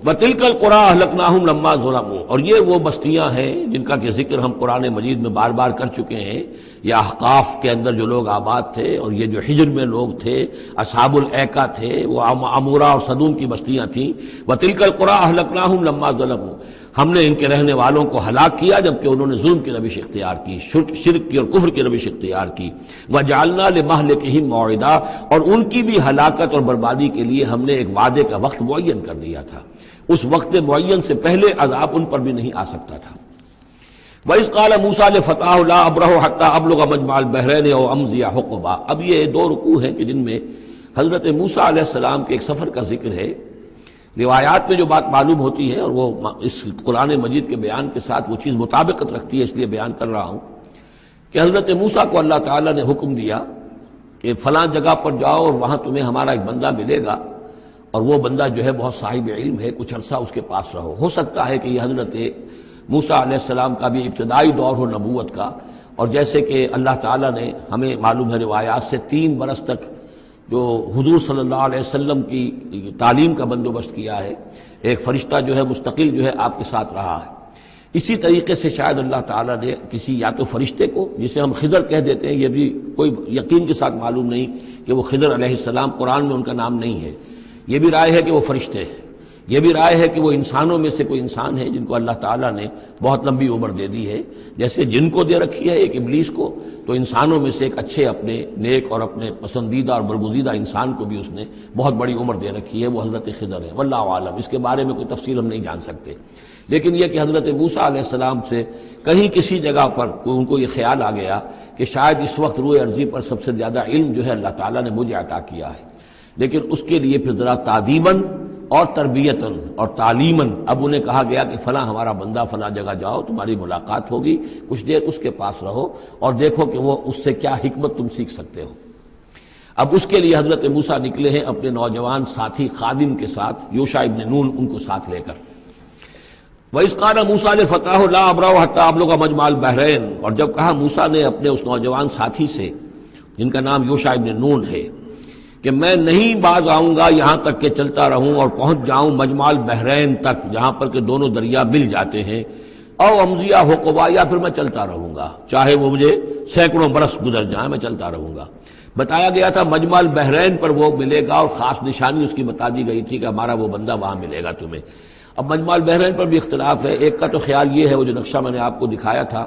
[SPEAKER 1] وَتِلْكَ الْقُرَىٰ أَهْلَكْنَاهُمْ لَمَّا ظَلَمُوا، اور یہ وہ بستیاں ہیں جن کا کہ ذکر ہم قرآن مجید میں بار بار کر چکے ہیں۔ یہ احقاف کے اندر جو لوگ آباد تھے، اور یہ جو حجر میں لوگ تھے، اصحاب الایکا تھے، وہ عمورہ اور صدوم کی بستیاں تھیں۔ وَتِلْكَ الْقُرَىٰ أَهْلَكْنَاهُمْ لَمَّا ظَلَمُوا، ہم نے ان کے رہنے والوں کو ہلاک کیا جبکہ انہوں نے ظلم کی روش اختیار کی، شرک کی اور کفر کی روش اختیار کی۔ وَجَعَلْنَا لِمَهْلِكِهِمْ مَوْعِدًا، اور ان کی بھی ہلاکت اور بربادی کے لیے ہم نے ایک وعدے کا وقت معین کر دیا تھا، اس وقت معین سے پہلے عذاب ان پر بھی نہیں آ سکتا تھا۔ وَإِذْ قَالَ مُوسَىٰ لِفَتَاهُ لَا أَبْرَحُ حَتَّىٰ أَبْلُغَ مَجْمَعَ الْبَحْرَيْنِ أَوْ أَمْضِيَ حُقُبًا۔ اب یہ دو رکوع ہیں کہ جن میں حضرت موسیٰ علیہ السلام کے ایک سفر کا ذکر ہے۔ روایات میں جو بات معلوم ہوتی ہے اور وہ اس قرآن مجید کے بیان کے ساتھ وہ چیز مطابقت رکھتی ہے، اس لیے بیان کر رہا ہوں کہ حضرت موسیٰ کو اللہ تعالیٰ نے حکم دیا کہ فلاں جگہ پر جاؤ اور وہاں تمہیں ہمارا ایک بندہ ملے گا، اور وہ بندہ جو ہے بہت صاحب علم ہے، کچھ عرصہ اس کے پاس رہو۔ ہو سکتا ہے کہ یہ حضرت موسیٰ علیہ السلام کا بھی ابتدائی دور ہو نبوت کا، اور جیسے کہ اللہ تعالیٰ نے ہمیں معلوم ہے روایات سے 3 برس تک جو حضور صلی اللہ علیہ وسلم کی تعلیم کا بندوبست کیا ہے، ایک فرشتہ جو ہے مستقل جو ہے آپ کے ساتھ رہا ہے، اسی طریقے سے شاید اللہ تعالیٰ نے کسی یا تو فرشتے کو، جسے ہم خضر کہہ دیتے ہیں، یہ بھی کوئی یقین کے ساتھ معلوم نہیں کہ وہ خضر علیہ السلام، قرآن میں ان کا نام نہیں ہے، یہ بھی رائے ہے کہ وہ فرشتے ہیں، یہ بھی رائے ہے کہ وہ انسانوں میں سے کوئی انسان ہے جن کو اللہ تعالیٰ نے بہت لمبی عمر دے دی ہے، جیسے جن کو دے رکھی ہے ایک ابلیس کو، تو انسانوں میں سے ایک اچھے اپنے نیک اور اپنے پسندیدہ اور برگزیدہ انسان کو بھی اس نے بہت بڑی عمر دے رکھی ہے، وہ حضرت خضر ہے، واللہ عالم۔ اس کے بارے میں کوئی تفصیل ہم نہیں جان سکتے، لیکن یہ کہ حضرت موسیٰ علیہ السلام سے کہیں کسی جگہ پر ان کو یہ خیال آ گیا کہ شاید اس وقت روئے ارضی پر سب سے زیادہ علم جو ہے اللہ تعالیٰ نے مجھے عطا کیا ہے، لیکن اس کے لیے پھر ذرا تعدیباً اور تربیتاً اور تعلیماً اب انہیں کہا گیا کہ فلاں ہمارا بندہ فلاں جگہ جاؤ، تمہاری ملاقات ہوگی، کچھ دیر اس کے پاس رہو اور دیکھو کہ وہ اس سے کیا حکمت تم سیکھ سکتے ہو۔ اب اس کے لیے حضرت موسیٰ نکلے ہیں اپنے نوجوان ساتھی خادم کے ساتھ، یوشع ابن نون ان کو ساتھ لے کر۔ وَإِذْ قَالَ مُوسَىٰ لِفَتَاهُ لَا أَبْرَحُ حَتَّىٰ أَبْلُغَ مَجْمَعَ الْبَحْرَيْنِ، اور جب کہا موسیٰ نے اپنے اس نوجوان ساتھی سے جن کا نام یوشع ابن نون ہے کہ میں نہیں باز آؤں گا یہاں تک کہ چلتا رہوں اور پہنچ جاؤں مجمع البحرین تک، جہاں پر کہ دونوں دریا مل جاتے ہیں، او امضی حقبا، یا پھر میں چلتا رہوں گا، چاہے وہ مجھے سینکڑوں برس گزر جائیں میں چلتا رہوں گا۔ بتایا گیا تھا مجمع البحرین پر وہ ملے گا، اور خاص نشانی اس کی بتا دی گئی تھی کہ ہمارا وہ بندہ وہاں ملے گا تمہیں۔ اب مجمع البحرین پر بھی اختلاف ہے، ایک کا تو خیال یہ ہے، وہ جو نقشہ میں نے آپ کو دکھایا تھا،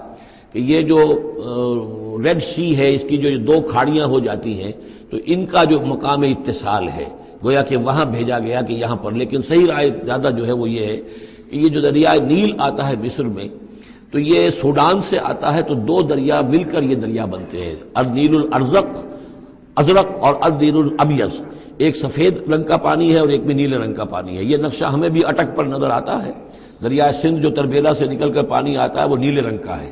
[SPEAKER 1] کہ یہ جو ریڈ سی ہے، اس کی جو 2 کھاڑیاں ہو جاتی ہیں، تو ان کا جو مقام اتصال ہے گویا کہ وہاں بھیجا گیا کہ یہاں پر، لیکن صحیح رائے زیادہ جو ہے وہ یہ ہے کہ یہ جو دریائے نیل آتا ہے مصر میں، تو یہ سوڈان سے آتا ہے، تو 2 دریا مل کر یہ دریا بنتے ہیں، النیل الازرق اور النیل الابیض، ایک سفید رنگ کا پانی ہے اور ایک بھی نیلے رنگ کا پانی ہے۔ یہ نقشہ ہمیں بھی اٹک پر نظر آتا ہے، دریائے سندھ جو تربیلا سے نکل کر پانی آتا ہے وہ نیلے رنگ کا ہے،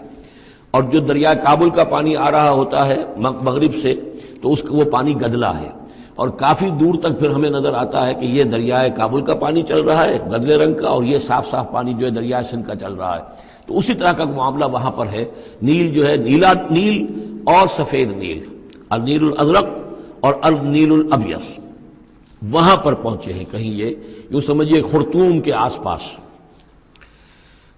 [SPEAKER 1] اور جو دریائے کابل کا پانی آ رہا ہوتا ہے مغرب سے تو اس کا وہ پانی گدلا ہے، اور کافی دور تک پھر ہمیں نظر آتا ہے کہ یہ دریائے کابل کا پانی چل رہا ہے گدلے رنگ کا، اور یہ صاف صاف پانی جو ہے دریائے سندھ کا چل رہا ہے۔ تو اسی طرح کا معاملہ وہاں پر ہے، نیل جو ہے نیلا نیل اور سفید نیل، النیل الازرق اور النیل الابیض، وہاں پر پہنچے ہیں کہیں، یہ یوں سمجھیے خرطوم کے آس پاس،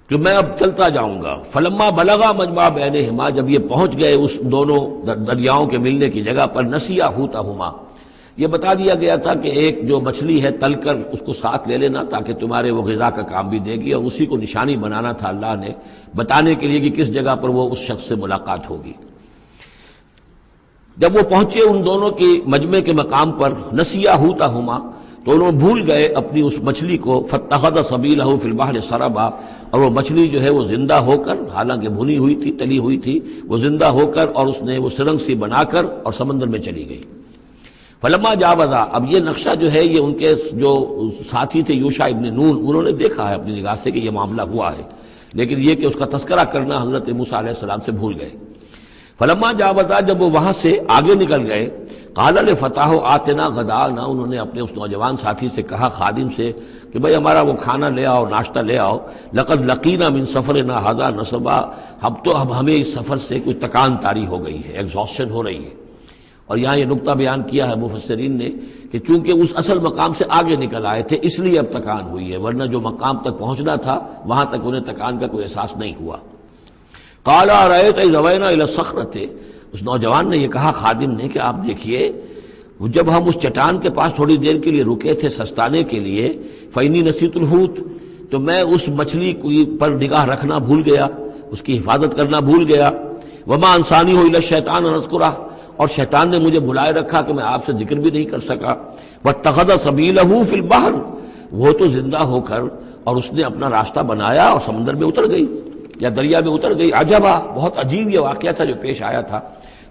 [SPEAKER 1] کہ میں اب چلتا جاؤں گا۔ فلما بلغا مجمع بینہما، جب یہ پہنچ گئے اس دونوں دریاؤں کے ملنے کی جگہ پر، نسیا حوتہما، یہ بتا دیا گیا تھا کہ ایک جو مچھلی ہے تل کر اس کو ساتھ لے لینا تاکہ تمہارے وہ غذا کا کام بھی دے گی، اور اسی کو نشانی بنانا تھا اللہ نے بتانے کے لیے کہ کس جگہ پر وہ اس شخص سے ملاقات ہوگی۔ جب وہ پہنچے ان دونوں کی مجمع کے مقام پر، نسیا حوتہما، تو انہوں بھول گئے اپنی اس مچھلی کو، فاتخذ سبیلہ فی البحر سربا، اور وہ مچھلی جو ہے وہ زندہ ہو کر، حالانکہ بھنی ہوئی تھی تلی ہوئی تھی، وہ زندہ ہو کر اور اس نے وہ سرنگ سی بنا کر اور سمندر میں چلی گئی۔ فلما جاوزا، اب یہ نقشہ جو ہے یہ ان کے جو ساتھی تھے یوشع ابن نون، انہوں نے دیکھا ہے اپنی نگاہ سے کہ یہ معاملہ ہوا ہے، لیکن یہ کہ اس کا تذکرہ کرنا حضرت موسیٰ علیہ السلام سے بھول گئے۔ فلما جاوزا، جب وہ وہاں سے آگے نکل گئے، قال لفتاه آتنا غداءنا، انہوں نے اپنے اس نوجوان ساتھی سے کہا، خادم سے، کہ بھئی ہمارا وہ کھانا لے آؤ، ناشتہ لے آؤ، لقد لقینا من سفرنا ھذا نصبا، اب ہمیں اس سفر سے کوئی تکان طاری ہو گئی ہے، ایگزاسشن ہو رہی ہے۔ اور یہاں یہ نقطہ بیان کیا ہے مفسرین نے کہ چونکہ اس اصل مقام سے آگے نکل آئے تھے اس لیے اب تکان ہوئی ہے، ورنہ جو مقام تک پہنچنا تھا وہاں تک انہیں تکان کا کوئی احساس نہیں ہوا۔ قال ارأيت إذ أوينا إلى الصخرة، اس نوجوان نے یہ کہا خادم نے کہ آپ دیکھیے جب ہم اس چٹان کے پاس تھوڑی دیر کے لیے رکے تھے سستانے کے لیے، فإني نسيت الحوت، تو میں اس مچھلی پر نگاہ رکھنا بھول گیا، اس کی حفاظت کرنا بھول گیا۔ وما انسانی الا الشیطان ان اذکرہ، اور شیطان نے مجھے بلائے رکھا کہ میں آپ سے ذکر بھی نہیں کر سکا۔ واتخذ سبیلہ فی البحر، وہ تو زندہ ہو کر اور اس نے اپنا راستہ بنایا اور سمندر میں اتر گئی یا دریا میں اتر گئی۔ عجبا، بہت عجیب یہ واقعہ تھا جو پیش آیا تھا۔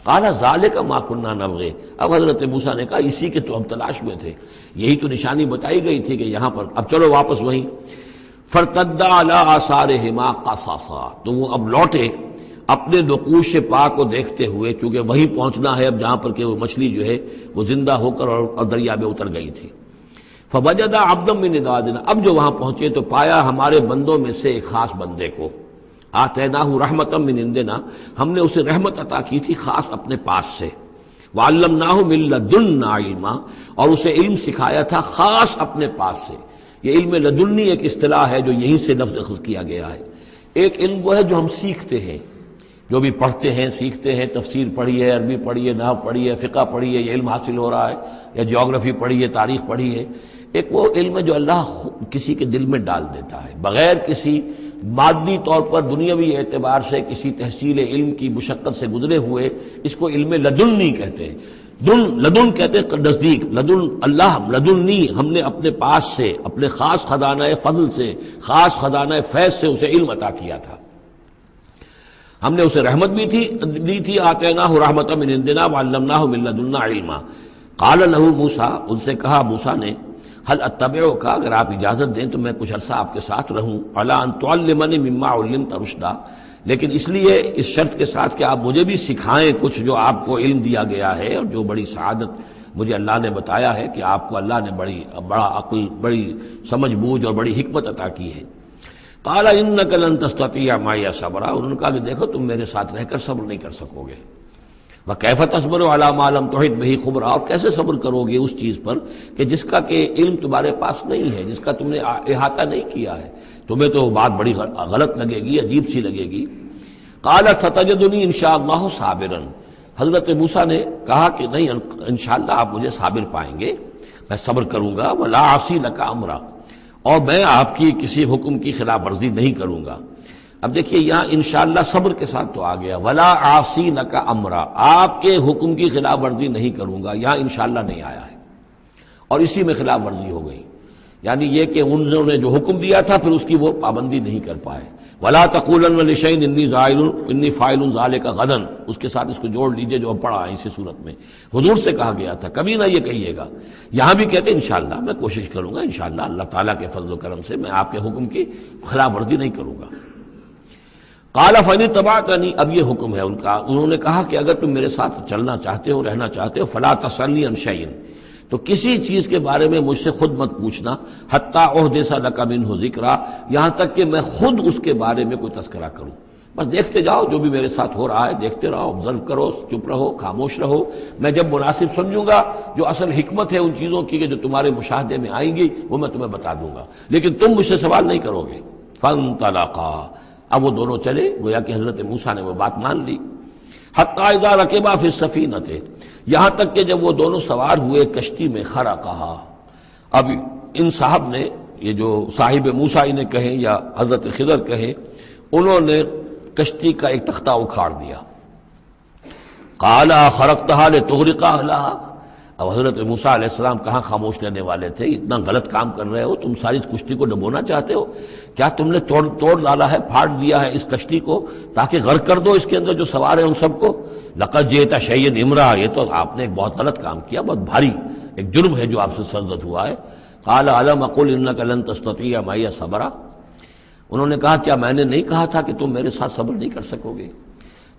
[SPEAKER 1] قال ذالک ما کنا نبغی، اب حضرت موسیٰ نے کہا اسی کے تو ہم تلاش میں تھے، یہی تو نشانی بتائی گئی تھی کہ یہاں پر، اب چلو واپس وہیں۔ فارتدا علی آثارہما قصصا، تو وہ اب لوٹے اپنے نقوش پا کو دیکھتے ہوئے، چونکہ وہیں پہنچنا ہے اب جہاں پر کہ وہ مچھلی جو ہے وہ زندہ ہو کر اور دریا میں اتر گئی تھی۔ فوجد عبدا من عبادنا، اب جو وہاں پہنچے تو پایا ہمارے بندوں میں سے ایک خاص بندے کو۔ آتیناہ رحمتا من عندنا، ہم نے اسے رحمت عطا کی تھی خاص اپنے پاس سے۔ وعلمناہ من لدنا علما، اور اسے علم سکھایا تھا خاص اپنے پاس سے۔ یہ علم لدنی ایک اصطلاح ہے جو یہیں سے لفظ اخذ کیا گیا ہے۔ ایک علم وہ ہے جو ہم سیکھتے ہیں، جو بھی پڑھتے ہیں سیکھتے ہیں، تفسیر پڑھی ہے، عربی پڑھی ہے، نحو پڑھی ہے، فقہ پڑھی ہے، یہ علم حاصل ہو رہا ہے، یا جیوگرافی پڑھی ہے، تاریخ پڑھی ہے۔ ایک وہ علم ہے جو اللہ کسی کے دل میں ڈال دیتا ہے بغیر کسی مادی طور پر دنیاوی اعتبار سے کسی تحصیل علم کی مشقت سے گزرے ہوئے، اس کو علم لدنی کہتے ہیں۔ لدن کہتے ہیں نزدیک، لدن اللہ، لدنی ہم نے اپنے پاس سے، اپنے خاص خزانہ فضل سے، خاص خزانہ فیض سے اسے علم عطا کیا تھا۔ ہم نے اسے رحمت بھی دی تھی، آتیناہ رحمتا من عندنا وعلمناہ من لدنا علما۔ قال لہ موسیٰ، ان سے کہا موسیٰ نے، هل اتبعک، اگر آپ اجازت دیں تو میں کچھ عرصہ آپ کے ساتھ رہوں، علی ان تعلمنی مما علمت رشدا، لیکن اس لیے اس شرط کے ساتھ کہ آپ مجھے بھی سکھائیں کچھ جو آپ کو علم دیا گیا ہے اور جو بڑی سعادت مجھے اللہ نے بتایا ہے کہ آپ کو اللہ نے بڑا عقل، بڑی سمجھ بوجھ اور بڑی حکمت عطا کی ہے۔ قال انک لن تستطیع معی صبرا، انہوں نے کہا کہ دیکھو تم میرے ساتھ رہ کر صبر نہیں کر سکو گے۔ وَكَيْفَ تَصْبِرُ عَلَىٰ مَا لَمْ تُحِطْ بِهِ خُبْرًا، اور کیسے صبر کرو گے اس چیز پر کہ جس کا کہ علم تمہارے پاس نہیں ہے، جس کا تم نے احاطہ نہیں کیا ہے، تمہیں تو بات بڑی غلط لگے گی، عجیب سی لگے گی۔ قَالَ سَتَجِدُنِي إِن شَاءَ اللَّهُ صَابِرًا، حضرت موسیٰ نے کہا کہ نہیں، انشاءاللہ آپ مجھے صابر پائیں گے، میں صبر کروں گا۔ وَلَا عَصِي لَكَ أَمْرًا، اور میں آپ کی کسی حکم کی خلاف ورزی نہیں کروں گا۔ اب دیکھیے یہاں انشاءاللہ صبر کے ساتھ تو آ گیا، ولا عاصی لک امرا، آپ کے حکم کی خلاف ورزی نہیں کروں گا، یہاں انشاءاللہ نہیں آیا ہے، اور اسی میں خلاف ورزی ہو گئی، یعنی یہ کہ انہوں نے جو حکم دیا تھا پھر اس کی وہ پابندی نہیں کر پائے۔ ولا تقولن لشیء انی فاعل ذلک غدا، اس کے ساتھ اس کو جوڑ لیجئے جو اب پڑھا ہے اسی صورت میں، حضور سے کہا گیا تھا کبھی نہ یہ کہیے گا، یہاں بھی کہتے ہیں انشاءاللہ میں کوشش کروں گا، انشاءاللہ اللہ تعالیٰ کے فضل و کرم سے میں آپ کے حکم کی خلاف ورزی نہیں کروں گا۔ قال فإن اتبعتنی، اب یہ حکم ہے ان کا، انہوں نے کہا کہ اگر تم میرے ساتھ چلنا چاہتے ہو، رہنا چاہتے ہو، فلا تسألنی عن شیء، تو کسی چیز کے بارے میں مجھ سے خود مت پوچھنا، حتی احدث لک منہ ذکرا، یہاں تک کہ میں خود اس کے بارے میں کوئی تذکرہ کروں، بس دیکھتے جاؤ جو بھی میرے ساتھ ہو رہا ہے، دیکھتے رہو، آبزرو کرو، چپ رہو، خاموش رہو، میں جب مناسب سمجھوں گا جو اصل حکمت ہے ان چیزوں کی کہ جو تمہارے مشاہدے میں آئیں گی وہ میں تمہیں بتا دوں گا، لیکن تم مجھ سے سوال نہیں کرو گے۔ فانطلقا، اب وہ دونوں چلے، گویا کہ حضرت موسیٰ نے وہ بات مان لی۔ حتی اذا رکبا فی السفینۃ، یہاں تک کہ جب وہ دونوں سوار ہوئے کشتی میں، خرقہا، اب ان صاحب نے، یہ جو صاحب موسیٰ انہیں کہیں یا حضرت خضر کہیں، انہوں نے کشتی کا ایک تختہ اکھاڑ دیا۔ قال خرقتہا لتغرق اہلہا، اب حضرت موسیٰ علیہ السلام کہاں خاموش رہنے والے تھے، اتنا غلط کام کر رہے ہو تم، ساری کشتی کو ڈبونا چاہتے ہو، کیا تم نے توڑ ڈالا ہے، پھاڑ دیا ہے اس کشتی کو تاکہ غرق کر دو اس کے اندر جو سوار ہیں ان سب کو؟ لقد جئت شیئا امرا، یہ تو آپ نے ایک بہت غلط کام کیا، بہت بھاری ایک جرم ہے جو آپ سے سرزد ہوا ہے۔ قال الم اقل انک لن تستطیع معی صبرا، انہوں نے کہا کیا میں نے نہیں کہا تھا کہ تم میرے ساتھ صبر نہیں کر سکو گے؟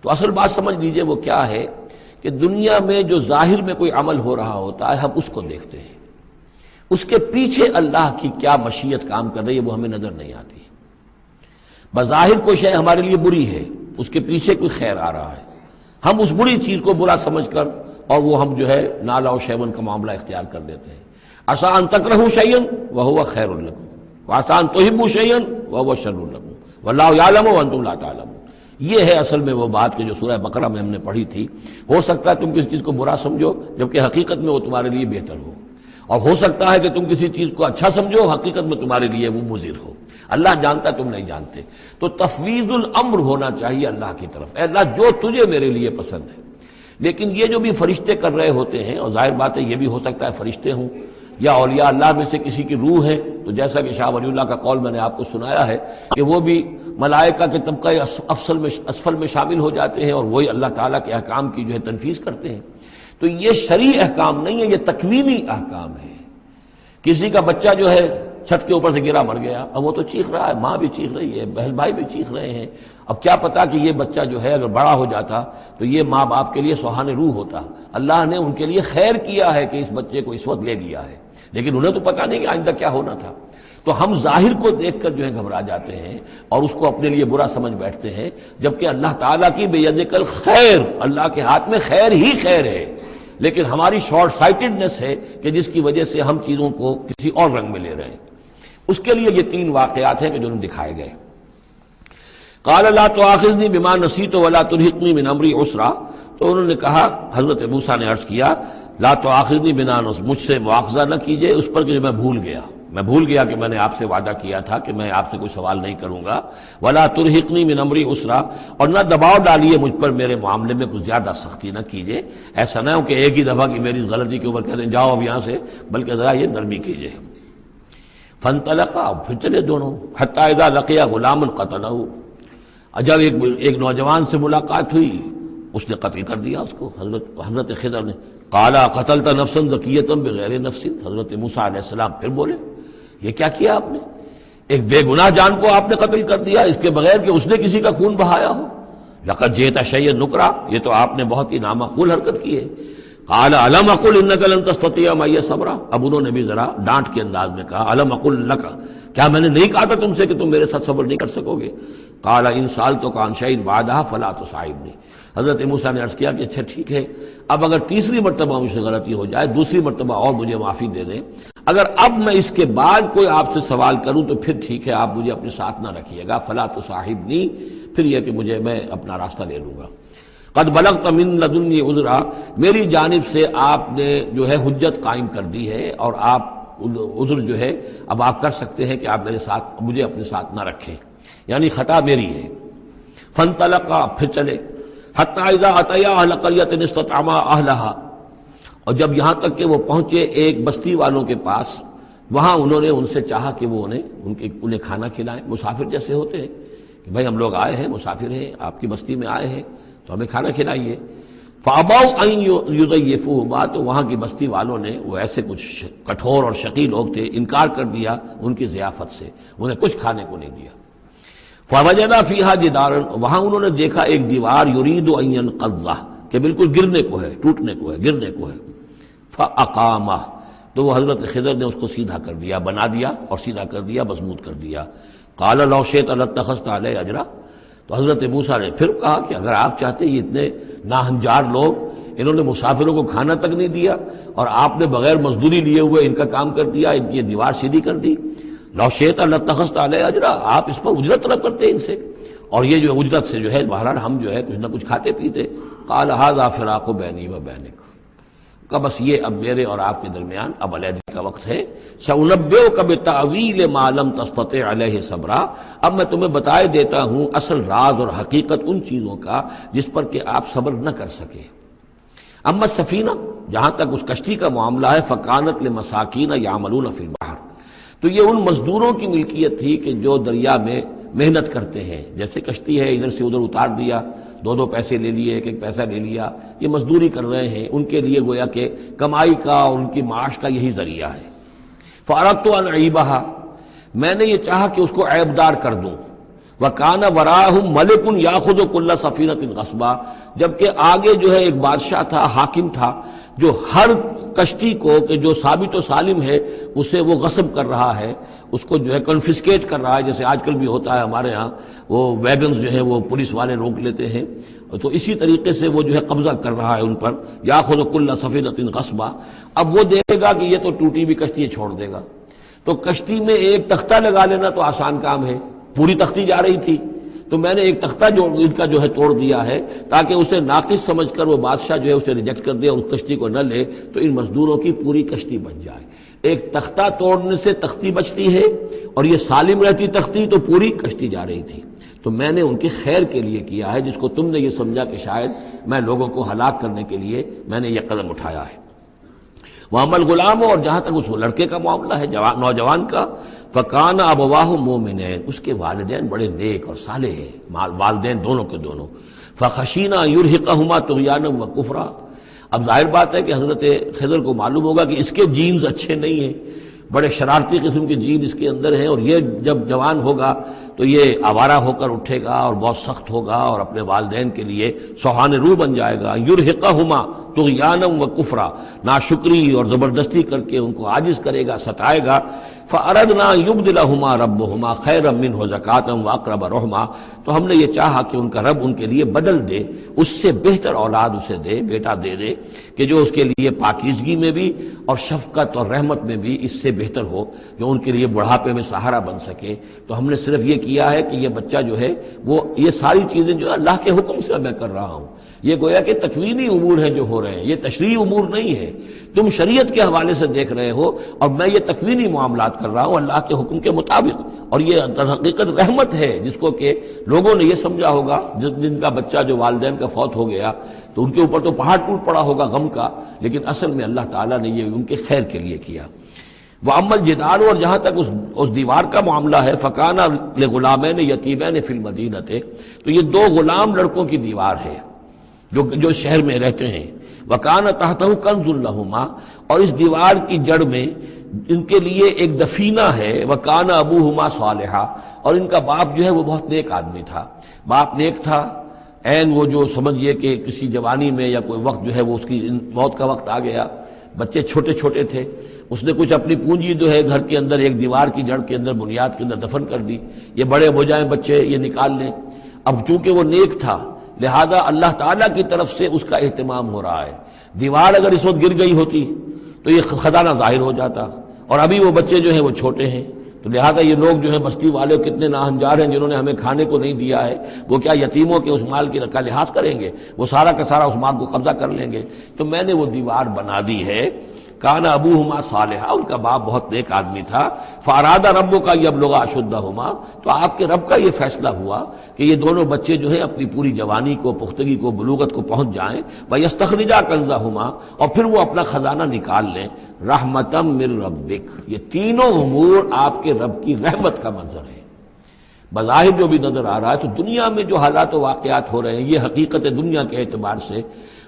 [SPEAKER 1] تو اصل بات سمجھ لیجئے وہ کیا ہے کہ دنیا میں جو ظاہر میں کوئی عمل ہو رہا ہوتا ہے ہم اس کو دیکھتے ہیں، اس کے پیچھے اللہ کی کیا مشیت کام کر رہی ہے وہ ہمیں نظر نہیں آتی۔ بظاہر کوئی شے ہمارے لیے بری ہے، اس کے پیچھے کوئی خیر آ رہا ہے، ہم اس بری چیز کو برا سمجھ کر اور وہ ہم جو ہے نالا و شیون کا معاملہ اختیار کر دیتے ہیں۔ عسیٰ ان تکرہوا شیئا وہو خیر لکم وعسیٰ ان تحبوا شیئا وہو شر لکم واللہ یعلم وانتم لا تعلمون، یہ ہے اصل میں وہ بات کہ جو سورہ بقرہ میں ہم نے پڑھی تھی۔ ہو سکتا ہے تم کسی چیز کو برا سمجھو جبکہ حقیقت میں وہ تمہارے لیے بہتر ہو، اور ہو سکتا ہے کہ تم کسی چیز کو اچھا سمجھو، حقیقت میں تمہارے لیے وہ مضر ہو۔ اللہ جانتا ہے تم نہیں جانتے. تو تفویض الامر ہونا چاہیے اللہ کی طرف، اے اللہ جو تجھے میرے لیے پسند ہے. لیکن یہ جو بھی فرشتے کر رہے ہوتے ہیں، اور ظاہر بات ہے یہ بھی ہو سکتا ہے فرشتے ہوں یا اولیاء اللہ میں سے کسی کی روح ہے، تو جیسا کہ شاہ ولی اللہ کا قول میں نے آپ کو سنایا ہے کہ وہ بھی ملائکہ کے طبقہ اسفل میں شامل ہو جاتے ہیں اور وہی اللہ تعالیٰ کے احکام کی جو ہے تنفیذ کرتے ہیں. تو یہ شرعی احکام نہیں ہے، یہ تکوینی احکام ہے. کسی کا بچہ جو ہے چھت کے اوپر سے گرا مر گیا، اب وہ تو چیخ رہا ہے، ماں بھی چیخ رہی ہے، بہن بھائی بھی چیخ رہے ہیں. اب کیا پتا کہ یہ بچہ جو ہے اگر بڑا ہو جاتا تو یہ ماں باپ کے لیے سوہان روح ہوتا. اللہ نے ان کے لیے خیر کیا ہے کہ اس بچے کو اس وقت لے لیا ہے، لیکن انہیں تو پتا نہیں کہ آئندہ کیا ہونا تھا. تو ہم ظاہر کو دیکھ کر جو ہے گھبرا جاتے ہیں اور اس کو اپنے لیے برا سمجھ بیٹھتے ہیں، جبکہ اللہ تعالیٰ کی بیدک الخیر، اللہ کے ہاتھ میں خیر ہی خیر ہے. لیکن ہماری شارٹ سائٹڈنس ہے کہ جس کی وجہ سے ہم چیزوں کو کسی اور رنگ میں لے رہے ہیں. اس کے لیے یہ 3 واقعات ہیں کہ جو انہیں دکھائے گئے. قال لا تؤاخذنی بما نسیت ولا ترهقنی من امری عسرا. تو انہوں نے کہا، حضرت موسیٰ نے عرض کیا لا تؤاخذنی بما نسیت، مجھ سے مواخذہ نہ کیجئے اس پر کہ میں بھول گیا کہ میں نے آپ سے وعدہ کیا تھا کہ میں آپ سے کوئی سوال نہیں کروں گا. ولا ترهقنی من امری عسرا، اور نہ دباؤ ڈالیے مجھ پر میرے معاملے میں کچھ زیادہ سختی نہ کیجئے. ایسا نہ ہو کہ ایک ہی دفعہ کی میری غلطی کے اوپر کہتے ہیں جاؤ اب یہاں سے، بلکہ ذرا یہ نرمی کیجئے. فانطلقا، پھر چلے دونوں. حتی اذا لقیا غلام قتلہ، جب ایک نوجوان سے ملاقات ہوئی اس نے قتل کر دیا اس کو. حضرت خضر نے قالا قتلت نفسا زکیۃ بغیر نفس. حضرت موسیٰ علیہ السلام پھر بولے یہ کیا کیا آپ نے؟ ایک بے گناہ جان کو آپ نے قتل کر دیا اس کے بغیر کہ اس نے کسی کا خون بہایا ہو. لقد جئت شیئا نکرا، یہ تو آپ نے بہت ہی نامعقول حرکت کی ہے. قال الم اقل انک لن تستطیع معی صبرا. اب انہوں نے بھی ذرا ڈانٹ کے انداز میں کہا الم اقل لک، کیا میں نے نہیں کہا تھا تم سے کہ تم میرے ساتھ صبر نہیں کر سکو گے؟ قال ان سالتک عن شیء بعدها فلا تصاحبنی. حضرت موسیٰ نے عرض کیا کہ اچھا ٹھیک ہے، اب اگر تیسری مرتبہ مجھ سے غلطی ہو جائے، دوسری مرتبہ اور مجھے معافی دے دیں، اگر اب میں اس کے بعد کوئی آپ سے سوال کروں تو پھر ٹھیک ہے، آپ مجھے اپنے ساتھ نہ رکھیے گا. فلا تصاحبنی، پھر یہ کہ میں اپنا راستہ لے لوں گا. قد بلغت من لدنی عذرا، میری جانب سے آپ نے جو ہے حجت قائم کر دی ہے اور آپ عذر جو ہے اب آپ کر سکتے ہیں کہ آپ مجھے اپنے ساتھ نہ رکھیں، یعنی خطا میری ہے. فانطلقا، پھر چلے. حتی اذا اتیا اہل قریۃ استطعما اہلہا، اور جب یہاں تک کہ وہ پہنچے ایک بستی والوں کے پاس، وہاں انہوں نے ان سے چاہا کہ وہ انہیں کھانا کھلائیں. مسافر جیسے ہوتے ہیں کہ بھائی ہم لوگ آئے ہیں، مسافر ہیں، آپ کی بستی میں آئے ہیں تو ہمیں کھانا کھلائیے. فابوا ان یضیفوہما، تو وہاں کی بستی والوں نے، وہ ایسے کچھ کٹھور اور شقی لوگ تھے، انکار کر دیا ان کی ضیافت سے، انہیں کچھ کھانے کو نہیں دیا. فوجد فیہا جدارا، وہاں انہوں نے دیکھا ایک دیوار، یرید ان ینقضہ، کہ بالکل گرنے کو ہے، ٹوٹنے کو ہے، گرنے کو ہے. فاقامہ، تو وہ حضرت خضر نے اس کو سیدھا کر دیا، بنا دیا اور سیدھا کر دیا، مضبوط کر دیا. قال لو شئت لاتخذت علیہ اجرا. تو حضرت موسیٰ نے پھر کہا کہ اگر آپ چاہتے، یہ اتنے ناہنجار لوگ، انہوں نے مسافروں کو کھانا تک نہیں دیا اور آپ نے بغیر مزدوری لیے ہوئے ان کا کام کر دیا، ان کی دیوار سیدھی کر دی. لو شئت لاتخذت علیہ اجرا، آپ اس پر اجرت طلب کرتے ان سے، اور یہ جو اجرت سے جو ہے بہرحال ہم جو ہے کچھ نہ کچھ کھاتے پیتے. قال ھذا فراق بینی و بینک، کہ بس یہ اب میرے اور آپ کے درمیان اب علیحدگی کا وقت ہے. سأنبئک بتأویل ما لم تستطع علیہ صبرا، اب میں تمہیں بتائے دیتا ہوں اصل راز اور حقیقت ان چیزوں کا جس پر کہ آپ صبر نہ کر سکے. اما السفینہ، جہاں تک اس کشتی کا معاملہ ہے، فکانت لمساکین یعملون فی البحر، تو یہ ان مزدوروں کی ملکیت تھی کہ جو دریا میں محنت کرتے ہیں. جیسے کشتی ہے، ادھر سے ادھر اتار دیا، 2 پیسے لے لیے، ایک پیسہ لے لیا، یہ مزدوری کر رہے ہیں، ان کے لیے گویا کہ کمائی کا اور ان کی معاش کا یہی ذریعہ ہے. فأردت أن أعيبها، میں نے یہ چاہا کہ اس کو عیب دار کر دوں. وَكَانَ وَرَاءَهُمْ مَلِكٌ يَأْخُذُ كُلَّ سَفِينَةٍ غَصْبًا، جبکہ آگے جو ہے ایک بادشاہ تھا، حاکم تھا، جو ہر کشتی کو کہ جو ثابت و سالم ہے اسے وہ غصب کر رہا ہے، اس کو جو ہے کنفسکیٹ کر رہا ہے، جیسے آج کل بھی ہوتا ہے ہمارے ہاں، وہ ویگنز جو ہیں وہ پولیس والے روک لیتے ہیں، تو اسی طریقے سے وہ جو ہے قبضہ کر رہا ہے ان پر. یاخذ کل سفینۃ غصبا، اب وہ دیکھے گا کہ یہ تو ٹوٹی ہوئی کشتی چھوڑ دے گا، تو کشتی میں ایک تختہ لگا لینا تو آسان کام ہے، پوری تختی جا رہی تھی تو میں نے ایک تختہ جو ان کا جو ہے توڑ دیا ہے تاکہ اسے ناقص سمجھ کر وہ بادشاہ جو ہے اسے ریجیکٹ کر دے اور اس کشتی کو نہ لے، تو ان مزدوروں کی پوری کشتی بن جائے. ایک تختہ توڑنے سے تختی بچتی ہے، اور یہ سالم رہتی تختی تو پوری کشتی جا رہی تھی۔ تو میں نے ان کے خیر کے لیے کیا ہے، جس کو تم نے یہ سمجھا کہ شاید میں لوگوں کو ہلاک کرنے کے لیے میں نے یہ قدم اٹھایا ہے۔ وَأَمَّا الْغُلَامُ، اور جہاں تک اس لڑکے کا معاملہ ہے، نوجوان کا، فَكَانَ أَبَوَاهُ مُؤْمِنَيْنِ، اس کے والدین بڑے نیک اور صالح ہیں، والدین دونوں کے دونوں۔ فَخَشِينَا أَن يُرْهِقَهُمَا طُغْيَانًا وَكُفْرًا، اب ظاہر بات ہے کہ حضرت خضر کو معلوم ہوگا کہ اس کے جینز اچھے نہیں ہیں، بڑے شرارتی قسم کے جین اس کے اندر ہیں، اور یہ جب جوان ہوگا تو یہ آوارہ ہو کر اٹھے گا اور بہت سخت ہوگا اور اپنے والدین کے لیے سوہان روح بن جائے گا۔ یرہقہما طغیانا و کفرا، ناشکری اور زبردستی کر کے ان کو عاجز کرے گا، ستائے گا۔ فَأَرَدْنَا يُبْدِلَهُمَا رَبُّهُمَا خَيْرًا مِّنْهُ زَكَاةً وَأَقْرَبَ رُحْمًا، تو ہم نے یہ چاہا کہ ان کا رب ان کے لیے بدل دے، اس سے بہتر اولاد اسے دے، بیٹا دے دے کہ جو اس کے لیے پاکیزگی میں بھی اور شفقت اور رحمت میں بھی اس سے بہتر ہو، جو ان کے لیے بڑھاپے میں سہارا بن سکے۔ تو ہم نے صرف یہ کیا ہے کہ یہ بچہ جو ہے وہ یہ ساری چیزیں جو اللہ کے حکم سے میں کر رہا ہوں، یہ گویا کہ تکوینی امور ہیں جو ہو رہے ہیں، یہ تشریعی امور نہیں ہے، تم شریعت کے حوالے سے دیکھ رہے ہو، اور میں یہ تکوینی معاملات کر رہا ہوں اللہ کے حکم کے مطابق۔ اور یہ در حقیقت رحمت ہے، جس کو کہ لوگوں نے یہ سمجھا ہوگا جن کا بچہ جو والدین کا فوت ہو گیا تو ان کے اوپر تو پہاڑ ٹوٹ پڑا ہوگا غم کا، لیکن اصل میں اللہ تعالیٰ نے یہ ان کے خیر کے لیے کیا۔ وَأَمَّا الْجِدَارُ، اور جہاں تک اس دیوار کا معاملہ ہے، فَكَانَ لِغُلَامَيْنِ يَتِيمَيْنِ فِي الْمَدِينَةِ، تو یہ دو غلام لڑکوں کی دیوار ہے جو شہر میں رہتے ہیں۔ وَكَانَ تَحْتَهُ كَنْزٌ لَهُمَا، اور اس دیوار کی جڑ میں ان کے لیے ایک دفینہ ہے۔ وَكَانَ أَبُوهُمَا صَالِحًا، اور ان کا باپ جو ہے وہ بہت نیک آدمی تھا، باپ نیک تھا، عین وہ جو سمجھئے کہ کسی جوانی میں یا کوئی وقت جو ہے وہ اس کی موت کا وقت آ گیا، بچے چھوٹے چھوٹے تھے، اس نے کچھ اپنی پونجی جو ہے گھر کے اندر ایک دیوار کی جڑ کے اندر بنیاد کے اندر دفن کر دی، یہ بڑے ہو جائیں بچے یہ نکال لیں۔ اب چونکہ وہ نیک تھا لہذا اللہ تعالیٰ کی طرف سے اس کا اہتمام ہو رہا ہے۔ دیوار اگر اس وقت گر گئی ہوتی تو یہ خزانہ ظاہر ہو جاتا، اور ابھی وہ بچے جو ہیں وہ چھوٹے ہیں، تو لہذا یہ لوگ جو ہیں بستی والے کتنے ناہنجار ہیں جنہوں نے ہمیں کھانے کو نہیں دیا ہے، وہ کیا یتیموں کے اس مال کا لحاظ کریں گے؟ وہ سارا کا سارا اس مال کو قبضہ کر لیں گے۔ تو میں نے وہ دیوار بنا دی ہے۔ کان ابوہما صالحا، ان کا باپ بہت نیک آدمی تھا۔ فاراد ربک یبلغ اشدہما، تو آپ کے رب کا یہ فیصلہ ہوا کہ یہ دونوں بچے جو ہیں اپنی پوری جوانی کو، پختگی کو، بلوغت کو پہنچ جائیں۔ ویستخرجا کنزہما، اور پھر وہ اپنا خزانہ نکال لیں۔ رحمتا من ربک، یہ تینوں امور آپ کے رب کی رحمت کا منظر ہے۔ بظاہر جو بھی نظر آ رہا ہے، تو دنیا میں جو حالات و واقعات ہو رہے ہیں یہ حقیقت دنیا کے اعتبار سے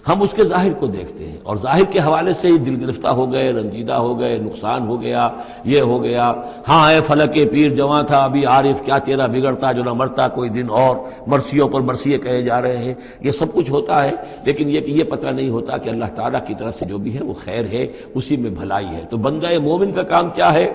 [SPEAKER 1] ہم اس کے ظاہر کو دیکھتے ہیں، اور ظاہر کے حوالے سے ہی دل گرفتہ ہو گئے، رنجیدہ ہو گئے، نقصان ہو گیا، یہ ہو گیا، ہاں اے فلک پیر جواں تھا ابھی عارف، کیا تیرا بگڑتا جو نہ مرتا کوئی دن اور، مرثیوں پر مرثیے کہے جا رہے ہیں، یہ سب کچھ ہوتا ہے، لیکن یہ کہ یہ پتہ نہیں ہوتا کہ اللہ تعالیٰ کی طرف سے جو بھی ہے وہ خیر ہے، اسی میں بھلائی ہے۔ تو بندہ مومن کا کام کیا ہے؟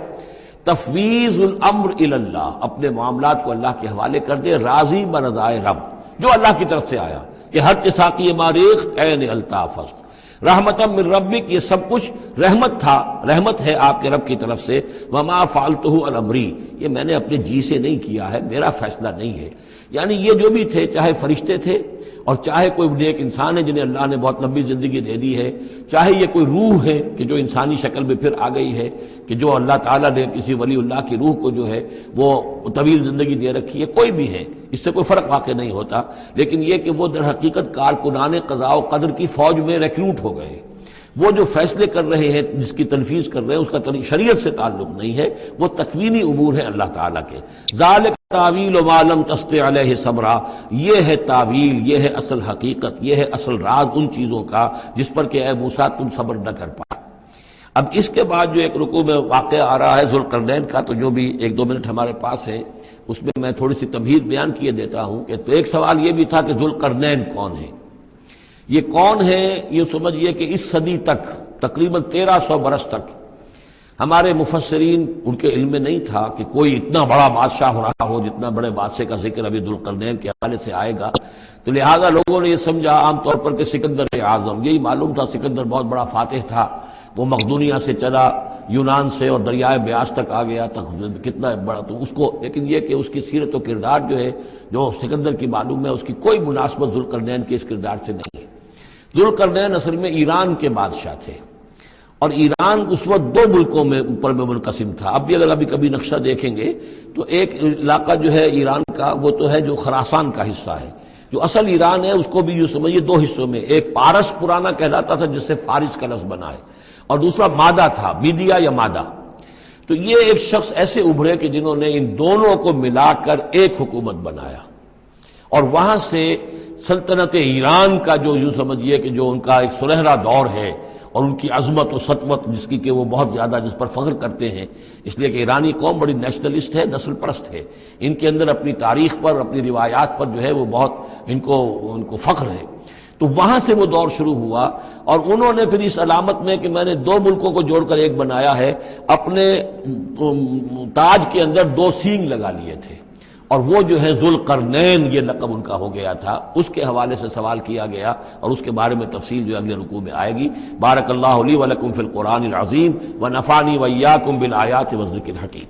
[SPEAKER 1] تفویض الامر الی اللہ، اپنے معاملات کو اللہ کے حوالے کر دے، راضی برضائے رب، جو اللہ کی طرف سے آیا کہ ہر ساقی ماریخت عین الطافست رحمتا من ربک، یہ سب کچھ رحمت تھا، رحمت ہے آپ کے رب کی طرف سے۔ وما فعلتہ عن امری، یہ میں نے اپنے جی سے نہیں کیا ہے، میرا فیصلہ نہیں ہے۔ یعنی یہ جو بھی تھے، چاہے فرشتے تھے اور چاہے کوئی نیک انسان ہے جنہیں اللہ نے بہت لمبی زندگی دے دی ہے، چاہے یہ کوئی روح ہے کہ جو انسانی شکل میں پھر آ گئی ہے، کہ جو اللہ تعالیٰ نے کسی ولی اللہ کی روح کو جو ہے وہ طویل زندگی دے رکھی ہے، کوئی بھی ہے، اس سے کوئی فرق واقع نہیں ہوتا، لیکن یہ کہ وہ در حقیقت کارکنان قضاء و قدر کی فوج میں ریکروٹ ہو گئے۔ وہ جو فیصلے کر رہے ہیں، جس کی تنفیذ کر رہے ہیں، اس کا شریعت سے تعلق نہیں ہے، وہ تکوینی امور ہے اللہ تعالیٰ کے۔ ذالک تعویل ما لم تستطع علیہ صبرا، یہ ہے تعویل، یہ ہے اصل حقیقت، یہ ہے اصل راز ان چیزوں کا جس پر کہ اے موسیٰ تم صبر نہ کر پائے۔ اب اس کے بعد جو ایک رکوع میں واقعہ آ رہا ہے ذوالقرنین کا، تو جو بھی 1-2 منٹ ہمارے پاس ہے اس میں تھوڑی سی تمہید بیان کیے دیتا ہوں کہ تو ایک سوال یہ بھی تھا کہ ذوالقرنین کون ہے؟ یہ کون ہے؟ یہ سمجھئے کہ اس صدی تک، تقریباً 1300 برس تک ہمارے مفسرین ان کے علم میں نہیں تھا کہ کوئی اتنا بڑا بادشاہ ہو رہا ہو جتنا بڑے بادشاہ کا ذکر ابھی ذوالقرنین کے حوالے سے آئے گا، تو لہذا لوگوں نے یہ سمجھا عام طور پر کہ سکندر اعظم، یہی معلوم تھا سکندر بہت بڑا فاتح تھا، وہ مقدونیہ سے چلا یونان سے اور دریائے بیاس تک آ گیا تک، کتنا بڑا، تو اس کو، لیکن یہ کہ اس کی سیرت و کردار جو ہے جو سکندر کی معلوم ہے، اس کی کوئی مناسبت ذوالقرنین کے اس کردار سے نہیں ہے۔ ذوالقرنین اصل میں ایران کے بادشاہ تھے، اور ایران اس وقت دو ملکوں میں پر میں منقسم تھا. اب بھی اگر ابھی کبھی نقشہ دیکھیں گے تو ایک علاقہ جو ہے ایران کا وہ تو ہے جو خراسان کا حصہ ہے. جو اصل ایران ہے اس کو بھی یوں سمجھیے دو حصوں میں، ایک پارس پرانا کہلاتا تھا جس سے فارس کا لفظ بنا ہے، اور دوسرا مادہ تھا، میڈیا یا مادہ. تو یہ ایک شخص ایسے ابھرے کہ جنہوں نے ان دونوں کو ملا کر ایک حکومت بنایا، اور وہاں سے سلطنت ایران کا جو یوں سمجھیے کہ جو ان کا ایک سنہرا دور ہے، اور ان کی عظمت و سطوت جس کی کہ وہ بہت زیادہ جس پر فخر کرتے ہیں، اس لیے کہ ایرانی قوم بڑی نیشنلسٹ ہے، نسل پرست ہے. ان کے اندر اپنی تاریخ پر، اپنی روایات پر جو ہے وہ بہت ان کو فخر ہے. تو وہاں سے وہ دور شروع ہوا، اور انہوں نے پھر اس علامت میں کہ میں نے دو ملکوں کو جوڑ کر ایک بنایا ہے، اپنے تاج کے اندر دو سینگ لگا لیے تھے، اور وہ جو ہے ذوالقرنین یہ لقب ان کا ہو گیا تھا. اس کے حوالے سے سوال کیا گیا، اور اس کے بارے میں تفصیل جو اگلے رکوع میں آئے گی. بارک اللہ لی ولکم فی القرآن العظیم ونفعنی وإیاکم بالآیات والذکر الحکیم.